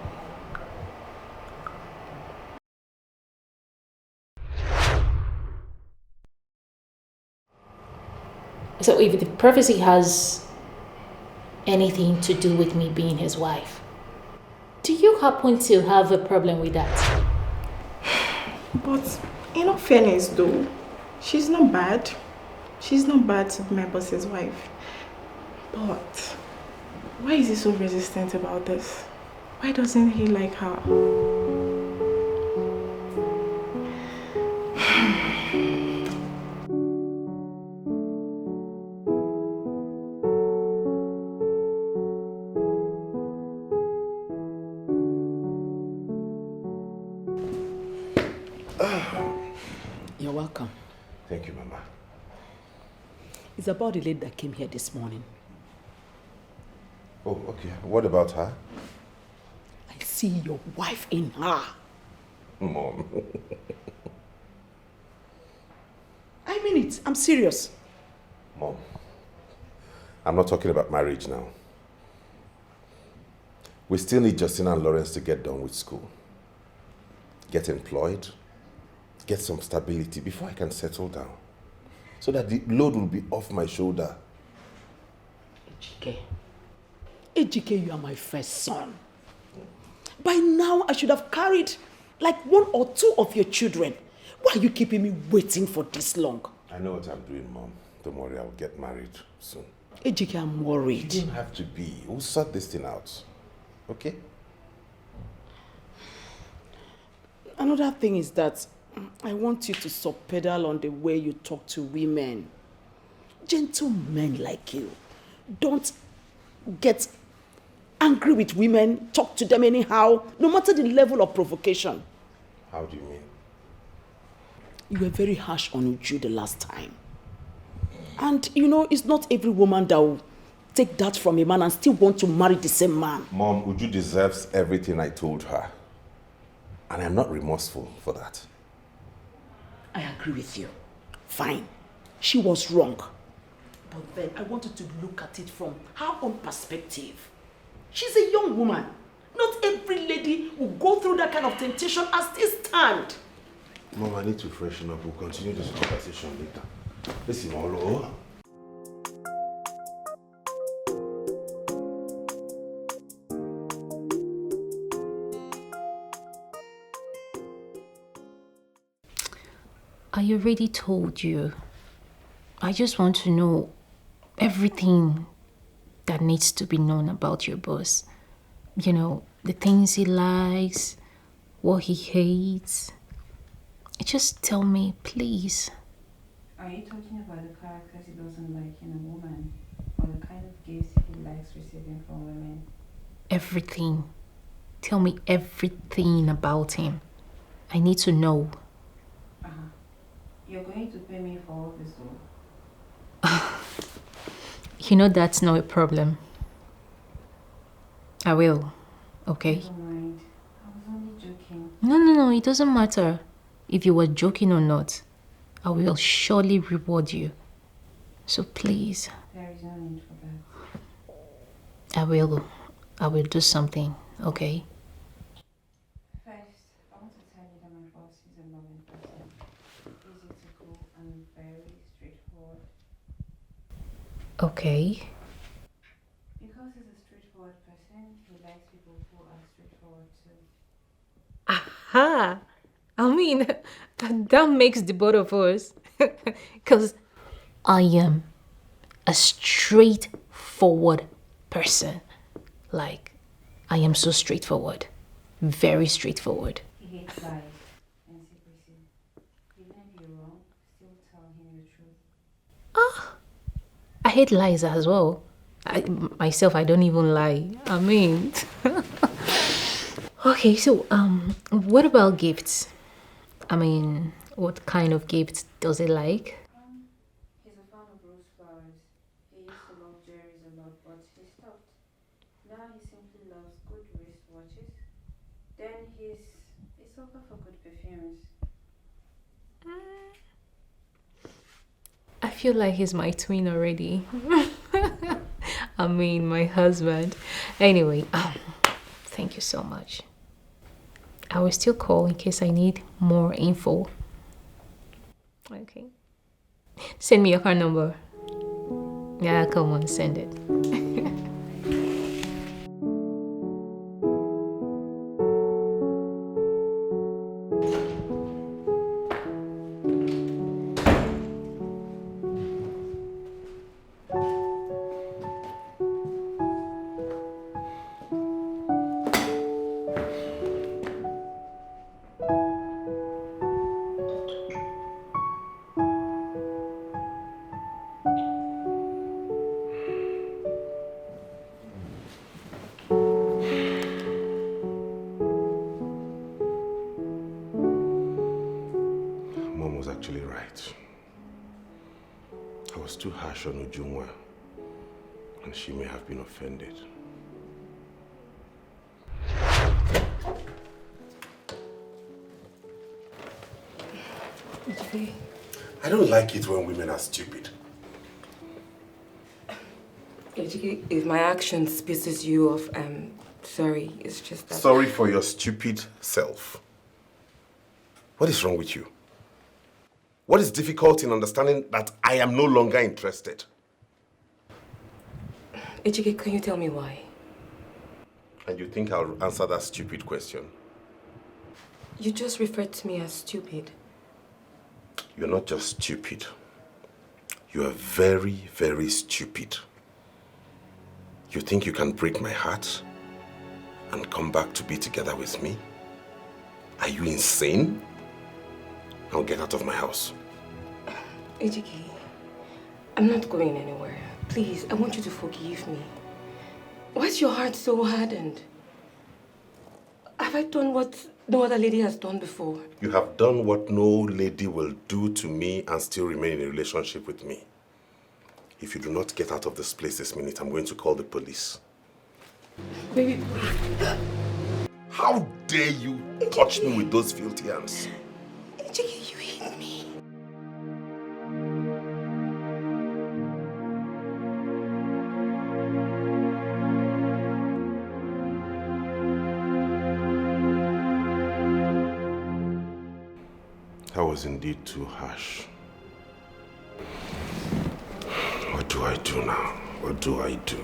So if the prophecy has anything to do with me being his wife, do you happen to have a problem with that? But in all fairness though, she's not bad. She's not bad to be my boss's wife. But why is he so resistant about this? Why doesn't he like her? You're welcome. Thank you, Mama. It's about the lady that came here this morning. Oh, okay. What about her? I see your wife in her. Mom. I mean it. I'm serious. Mom, I'm not talking about marriage now. We still need Justina and Lawrence to get done with school. Get employed. Get some stability before I can settle down. So that the load will be off my shoulder. Eduki, you are my first son. By now, I should have carried like one or two of your children. Why are you keeping me waiting for this long? I know what I'm doing, Mom. Don't worry, I'll get married soon. Eduki, I'm worried. You don't have to be. We'll sort this thing out. Okay? Another thing is that I want you to subpedal on the way you talk to women. Gentlemen like you. Don't get angry with women, talk to them anyhow, no matter the level of provocation. How do you mean? You were very harsh on Uju the last time. And you know, it's not every woman that will take that from a man and still want to marry the same man. Mom, Uju deserves everything I told her. And I'm not remorseful for that. I agree with you. Fine. She was wrong. But then I wanted to look at it from her own perspective. She's a young woman. Not every lady will go through that kind of temptation as this stand. Mom, I need to freshen up. We'll continue this conversation later. Listen, Olo. I already told you. I just want to know everything that needs to be known about your boss. You know, the things he likes, what he hates. Just tell me, please. Are you talking about the characters he doesn't like in a woman? Or the kind of gifts he likes receiving from women? Everything. Tell me everything about him. I need to know. You're going to pay me for all this though? You know that's not a problem. I will, okay? Never mind. I was only joking. No, it doesn't matter. If you were joking or not, I will surely reward you. So please. There is no need for that. I will do something, okay? First, I want to tell you that my boss is a loving person. Easy to cool and very straightforward. Okay. Because he's a straightforward person, he likes people who are straightforward too. Aha! I mean, that makes the both of us. Because I am a straightforward person. Like, I am so straightforward. Very straightforward. He hates lies and secrecy. Even if you're wrong, still tell him the truth. I hate lies as well. Myself, I don't even lie. I mean... Okay, so, what about gifts? I mean, what kind of gifts does he like? He's a fan of rose flowers. He used to love cherries a lot, but he stopped. Now he simply loves good wristwatches. Then he's a sucker for good perfumes. I feel like he's my twin already. I mean, my husband. Anyway, thank you so much. I will still call in case I need more info. Okay. Send me your card number. Yeah, come on, send it. Mom was actually right. I was too harsh on Ujungwa, and she may have been offended. I don't like it when women are stupid. Eduki, if my actions pisses you off, I'm sorry. It's just that... Sorry for your stupid self. What is wrong with you? What is difficult in understanding that I am no longer interested? Eduki, can you tell me why? And you think I'll answer that stupid question? You just referred to me as stupid. You're not just stupid. You are very, very stupid. You think you can break my heart and come back to be together with me? Are you insane? Now get out of my house. Eduki, I'm not going anywhere. Please, I want you to forgive me. Why's your heart so hardened? Have I done what no other lady has done before? You have done what no lady will do to me and still remain in a relationship with me. If you do not get out of this place this minute, I'm going to call the police. Baby. How dare you touch me with those filthy hands? Eduki, you hate me. That was indeed too harsh. What do I do now? What do I do?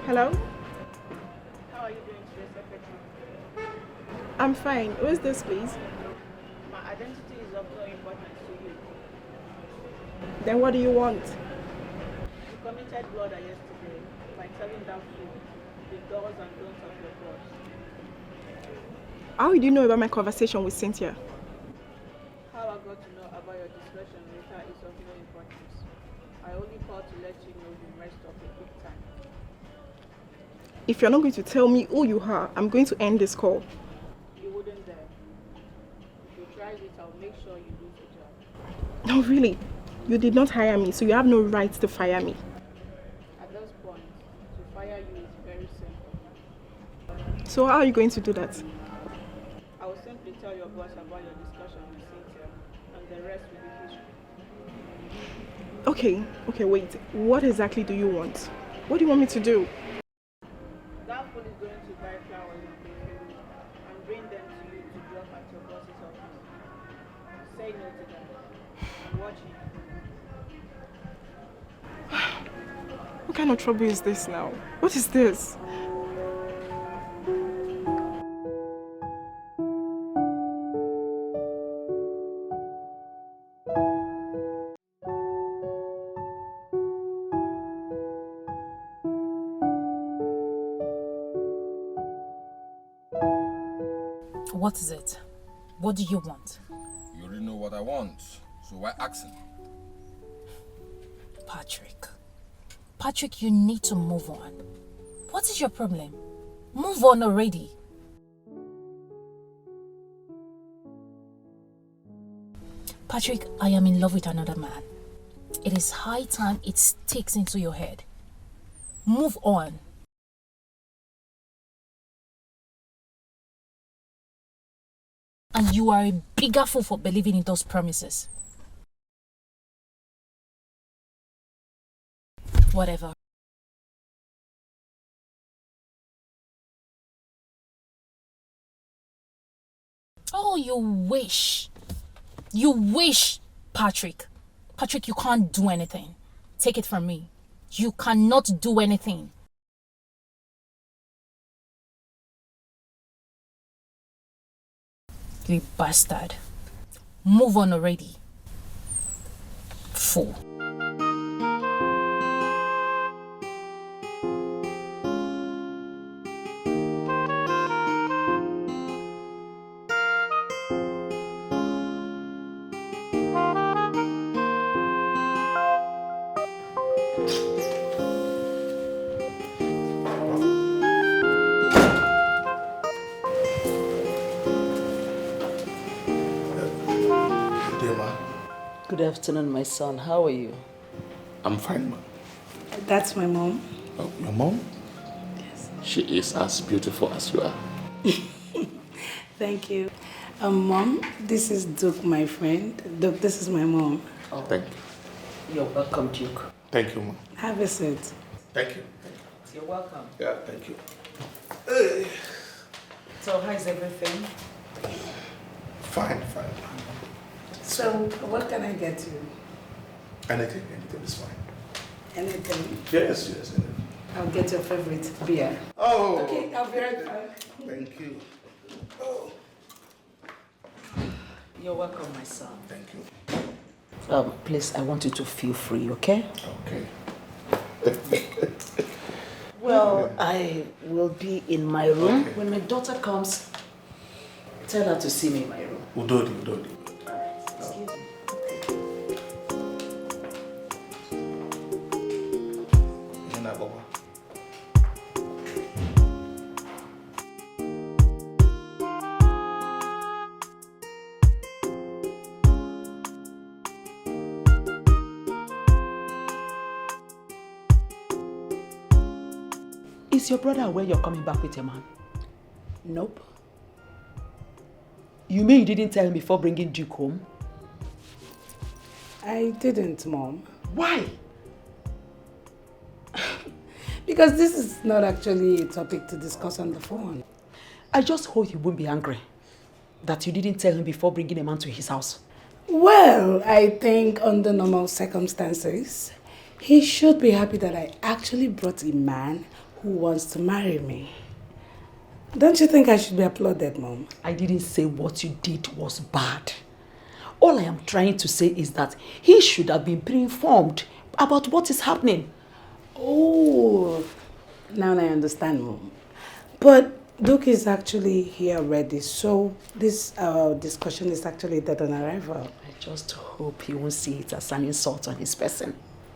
Hello? How are you doing today, Secretary? I'm fine. Who is this, please? My identity is of no importance to you. Then what do you want? You committed murder yesterday by telling that fool the do's and don'ts of your boss. How did you know about my conversation with Cynthia? How I got to know about your discretion later is of no importance. I only called to let you know you messed up a big time. If you're not going to tell me who you are, I'm going to end this call. You wouldn't dare. If you try it, I'll make sure you lose the job. No, really. You did not hire me, so you have no right to fire me. At this point, to fire you is very simple. So how are you going to do that? I will simply tell your boss about your discussion with Cynthia, and the rest will be history. Okay, wait. What exactly do you want? What do you want me to do? That fool is going to buy flowers and perfume and bring them to you to drop at your boss's office. Say no to them. I'm watching. What kind of trouble is this now? What is this? What is it? What do you want? You already know what I want, so why asking? Patrick. Patrick, you need to move on. What is your problem? Move on already. Patrick, I am in love with another man. It is high time it sticks into your head. Move on. And you are a bigger fool for believing in those promises. Whatever. Oh, you wish. You wish, Patrick. Patrick, you can't do anything. Take it from me. You cannot do anything. You bastard. Move on already. Fool. Good afternoon, my son. How are you? I'm fine, ma. That's my mom. Oh, your mom? Yes. She is as beautiful as you are. Thank you. Mom, this is Duke, my friend. Duke, this is my mom. Oh. Thank you. You're welcome, Duke. Thank you, ma. Have a seat. Thank you. You're welcome. Yeah, thank you. So, how's everything? Fine. So, what can I get you? Anything is fine. Anything? Yes. Anything. I'll get your favorite beer. Oh. Okay, I'll be right back. Thank you. Oh. You're welcome, my son. Thank you. Please, I want you to feel free, okay? Okay. Well, I will be in my room. Okay. When my daughter comes, tell her to see me in my room. Udodi. Excuse me. Is your brother aware you're coming back with a man? Nope. You mean you didn't tell him before bringing Duke home? I didn't, Mom. Why? Because this is not actually a topic to discuss on the phone. I just hope you won't be angry that you didn't tell him before bringing a man to his house. Well, I think under normal circumstances, he should be happy that I actually brought a man who wants to marry me. Don't you think I should be applauded, Mom? I didn't say what you did was bad. All I am trying to say is that he should have been pre-informed about what is happening. Oh, now I understand, Mom. But Duke is actually here already, so this discussion is actually dead on arrival. I just hope he won't see it as an insult on his person.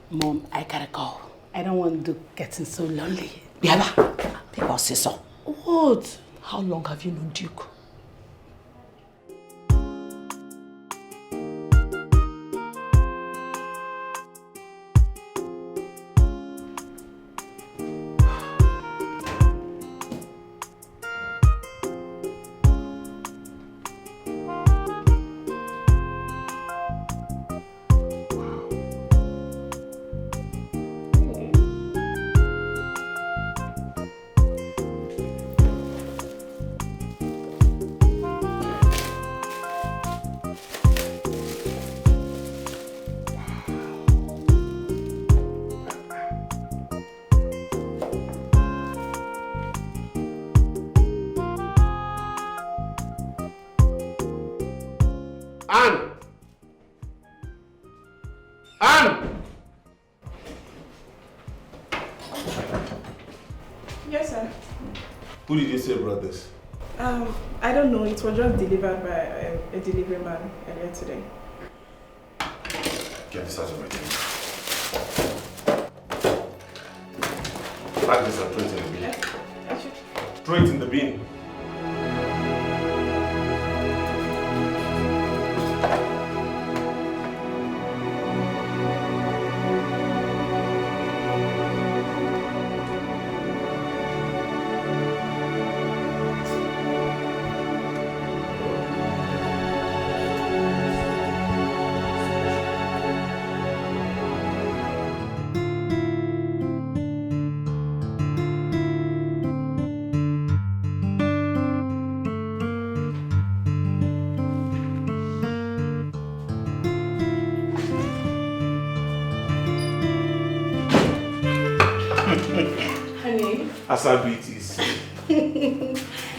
Mom, I gotta go. I don't want Duke getting so lonely. Biaba, people say so. What? How long have you known Duke? Yes, sir. Who did you say brought this? I don't know. It was just delivered by a delivery man earlier today. Get this out of my thing. Pack this and throw it in the bin. Throw it in the bin. Asabitis.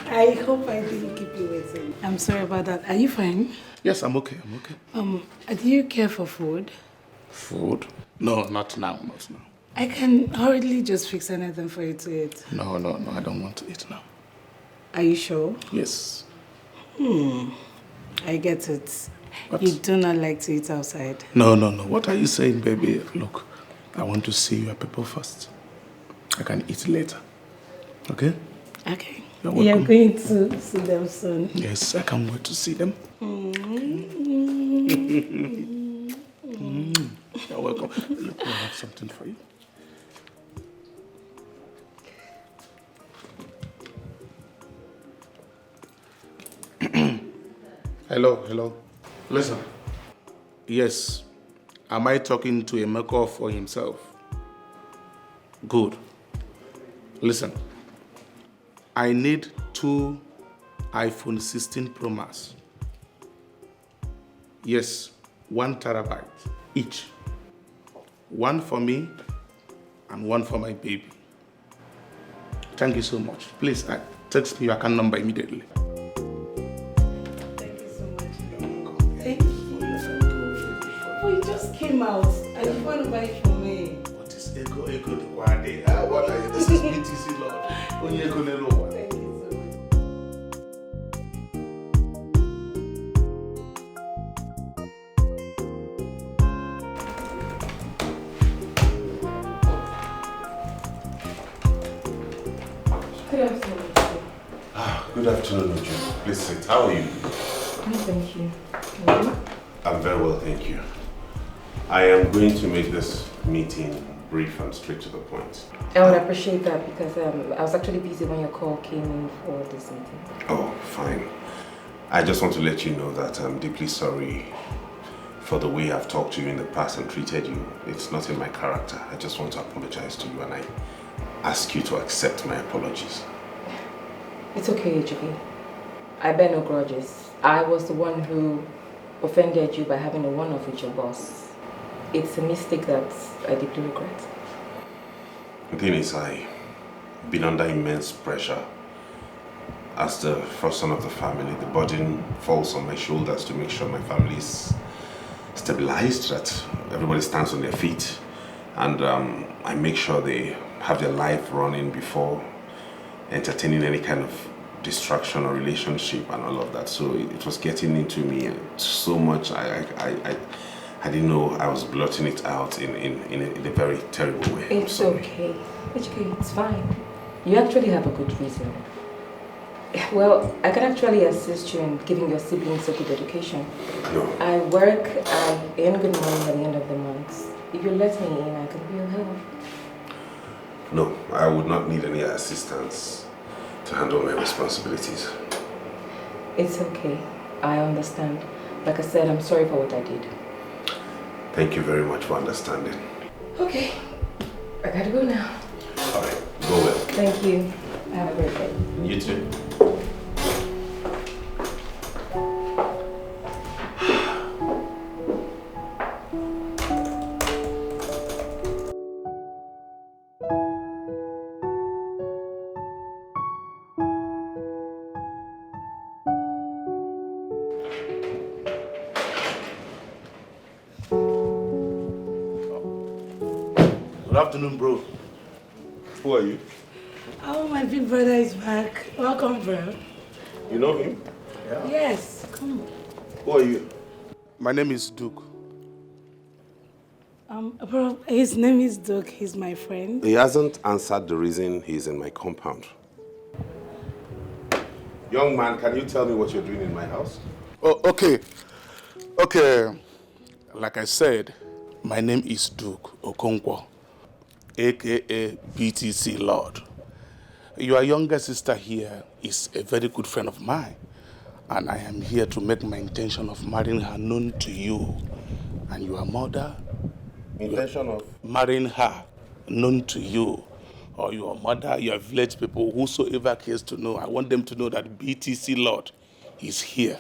I hope I didn't keep you waiting. I'm sorry about that. Are you fine? Yes, I'm okay. I'm okay. Do you care for food? Food? No, not now. Not now. I can hurriedly just fix anything for you to eat. No, I don't want to eat now. Are you sure? Yes. I get it. What? You do not like to eat outside. No. What are you saying, baby? Look, I want to see your people first. I can eat later. Okay? Okay. You're going to see them soon. Yes, I can't wait to see them. You're welcome. Look, I have something for you. Hello. Listen. Yes. Am I talking to a maker for himself? Good. Listen. I need 2 iPhone 16 Pro Max. Yes, 1 terabyte each. 1 for me and 1 for my baby. Thank you so much. Please, text me your account number immediately. Thank you so much. Thank you. Oh, you just came out and you want to buy it for me. What is Ego the Wade? What are you? This is BTC Lord. Only Ego Nelo. Thank you so much. Good afternoon. Good afternoon, Uju. Please sit. How are you? Thank you. I'm very well, thank you. I am going to make this meeting brief and straight to the point. I would appreciate that because I was actually busy when your call came in for this meeting. Oh, fine. I just want to let you know that I'm deeply sorry for the way I've talked to you in the past and treated you. It's not in my character. I just want to apologize to you and I ask you to accept my apologies. It's okay, Eduki. I bear no grudges. I was the one who offended you by having a one-off with your boss. It's a mistake that I deeply regret. The thing is, I've been under immense pressure. As the first son of the family, the burden falls on my shoulders to make sure my family is stabilized, that everybody stands on their feet, and I make sure they have their life running before entertaining any kind of distraction or relationship and all of that. So it was getting into me so much. I didn't know I was blotting it out in a very terrible way. It's okay. It's okay. It's fine. You actually have a good reason. Well, I can actually assist you in giving your siblings a good education. No. I work and earn good money at the end of the month. If you let me in, I can be of help. No, I would not need any assistance to handle my responsibilities. It's okay. I understand. Like I said, I'm sorry for what I did. Thank you very much for understanding. Okay. I gotta go now. All right, go well. Thank you. Have a great day. You too. Good afternoon, bro. Who are you? Oh, my big brother is back. Welcome, bro. You know him? Yeah. Yes, come on. Who are you? My name is Duke. Bro, his name is Doug. He's my friend. He hasn't answered the reason he's in my compound. Young man, can you tell me what you're doing in my house? Oh, okay. Okay. Like I said, my name is Duke Okonkwo, aka BTC Lord. Your younger sister here is a very good friend of mine, and I am here to make my intention of marrying her known to you and your mother. Intention of? Marrying her known to you or your mother, your village people, whosoever cares to know. I want them to know that BTC Lord is here.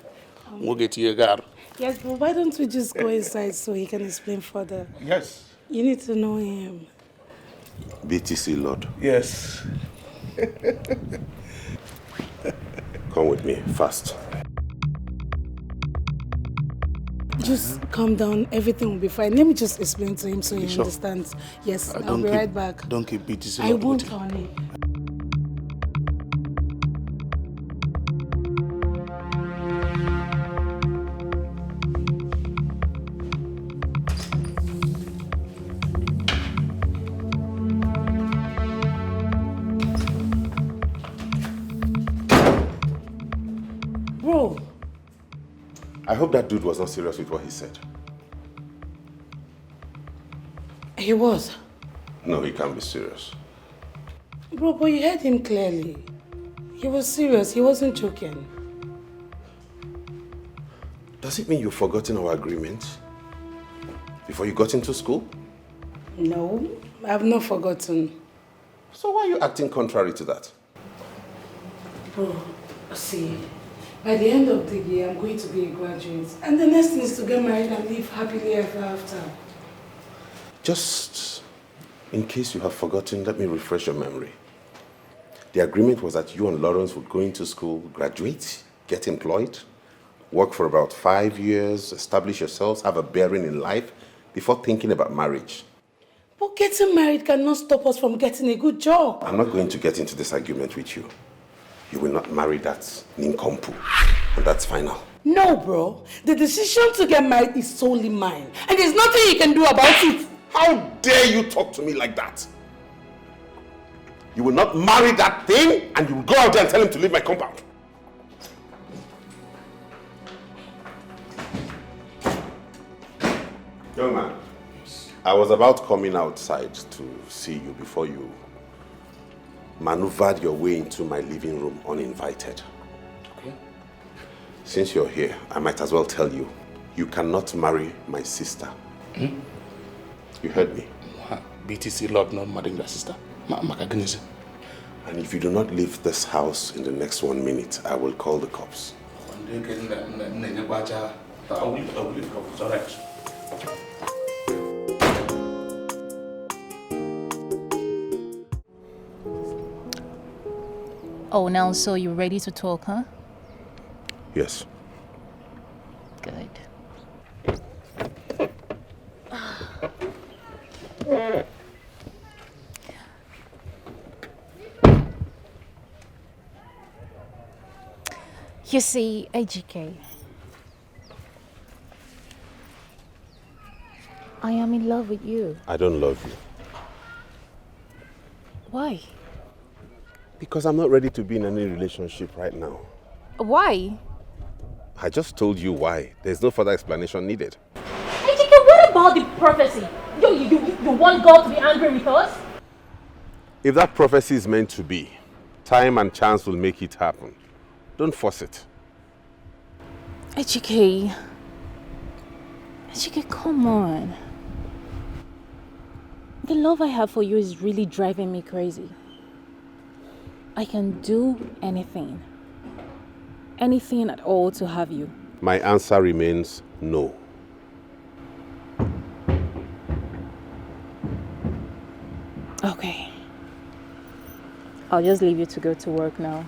We'll get to your gar. Yes, but why don't we just go inside so he can explain further? Yes. You need to know him. BTC Lord. Yes. Come with me, fast. Just calm down, everything will be fine. Let me just explain to him so he Sure. understands. Yes, I'll be right back. Don't keep BTC I Lord won't, waiting. honey. Bro, I hope that dude was not serious with what he said. he was. No, he can't be serious. Bro, but you heard him clearly. He was serious. He wasn't joking. Does it mean you've forgotten our agreement? Before you got into school? No, I've not forgotten. So why are you acting contrary to that? Bro, see, by the end of the year, I'm going to be a graduate. And the next thing is to get married and live happily ever after. Just in case you have forgotten, let me refresh your memory. The agreement was that you and Lawrence would go into school, graduate, get employed, work for about 5 years, establish yourselves, have a bearing in life before thinking about marriage. But getting married cannot stop us from getting a good job. I'm not going to get into this argument with you. You will not marry that nincompoop, and that's final. No, bro. The decision to get married is solely mine. And there's nothing you can do about it. How dare you talk to me like that? You will not marry that thing, and you will go out there and tell him to leave my compound. Young man, I was about coming outside to see you before you maneuvered your way into my living room uninvited. Okay. Since you're here, I might as well tell you, you cannot marry my sister. Hmm? You heard me. BTC Lord not marrying your sister. And if you do not leave this house in the next 1 minute, I will call the cops. I will leave the cops, all right. Oh, now so you're ready to talk, huh? Yes. Good. You see, Eduki, I am in love with you. I don't love you. Why? Because I'm not ready to be in any relationship right now. Why? I just told you why. There's no further explanation needed. Eduki, what about the prophecy? You want God to be angry with us? If that prophecy is meant to be, time and chance will make it happen. Don't force it. Eduki, come on. The love I have for you is really driving me crazy. I can do anything. Anything at all to have you. My answer remains no. Okay. I'll just leave you to go to work now.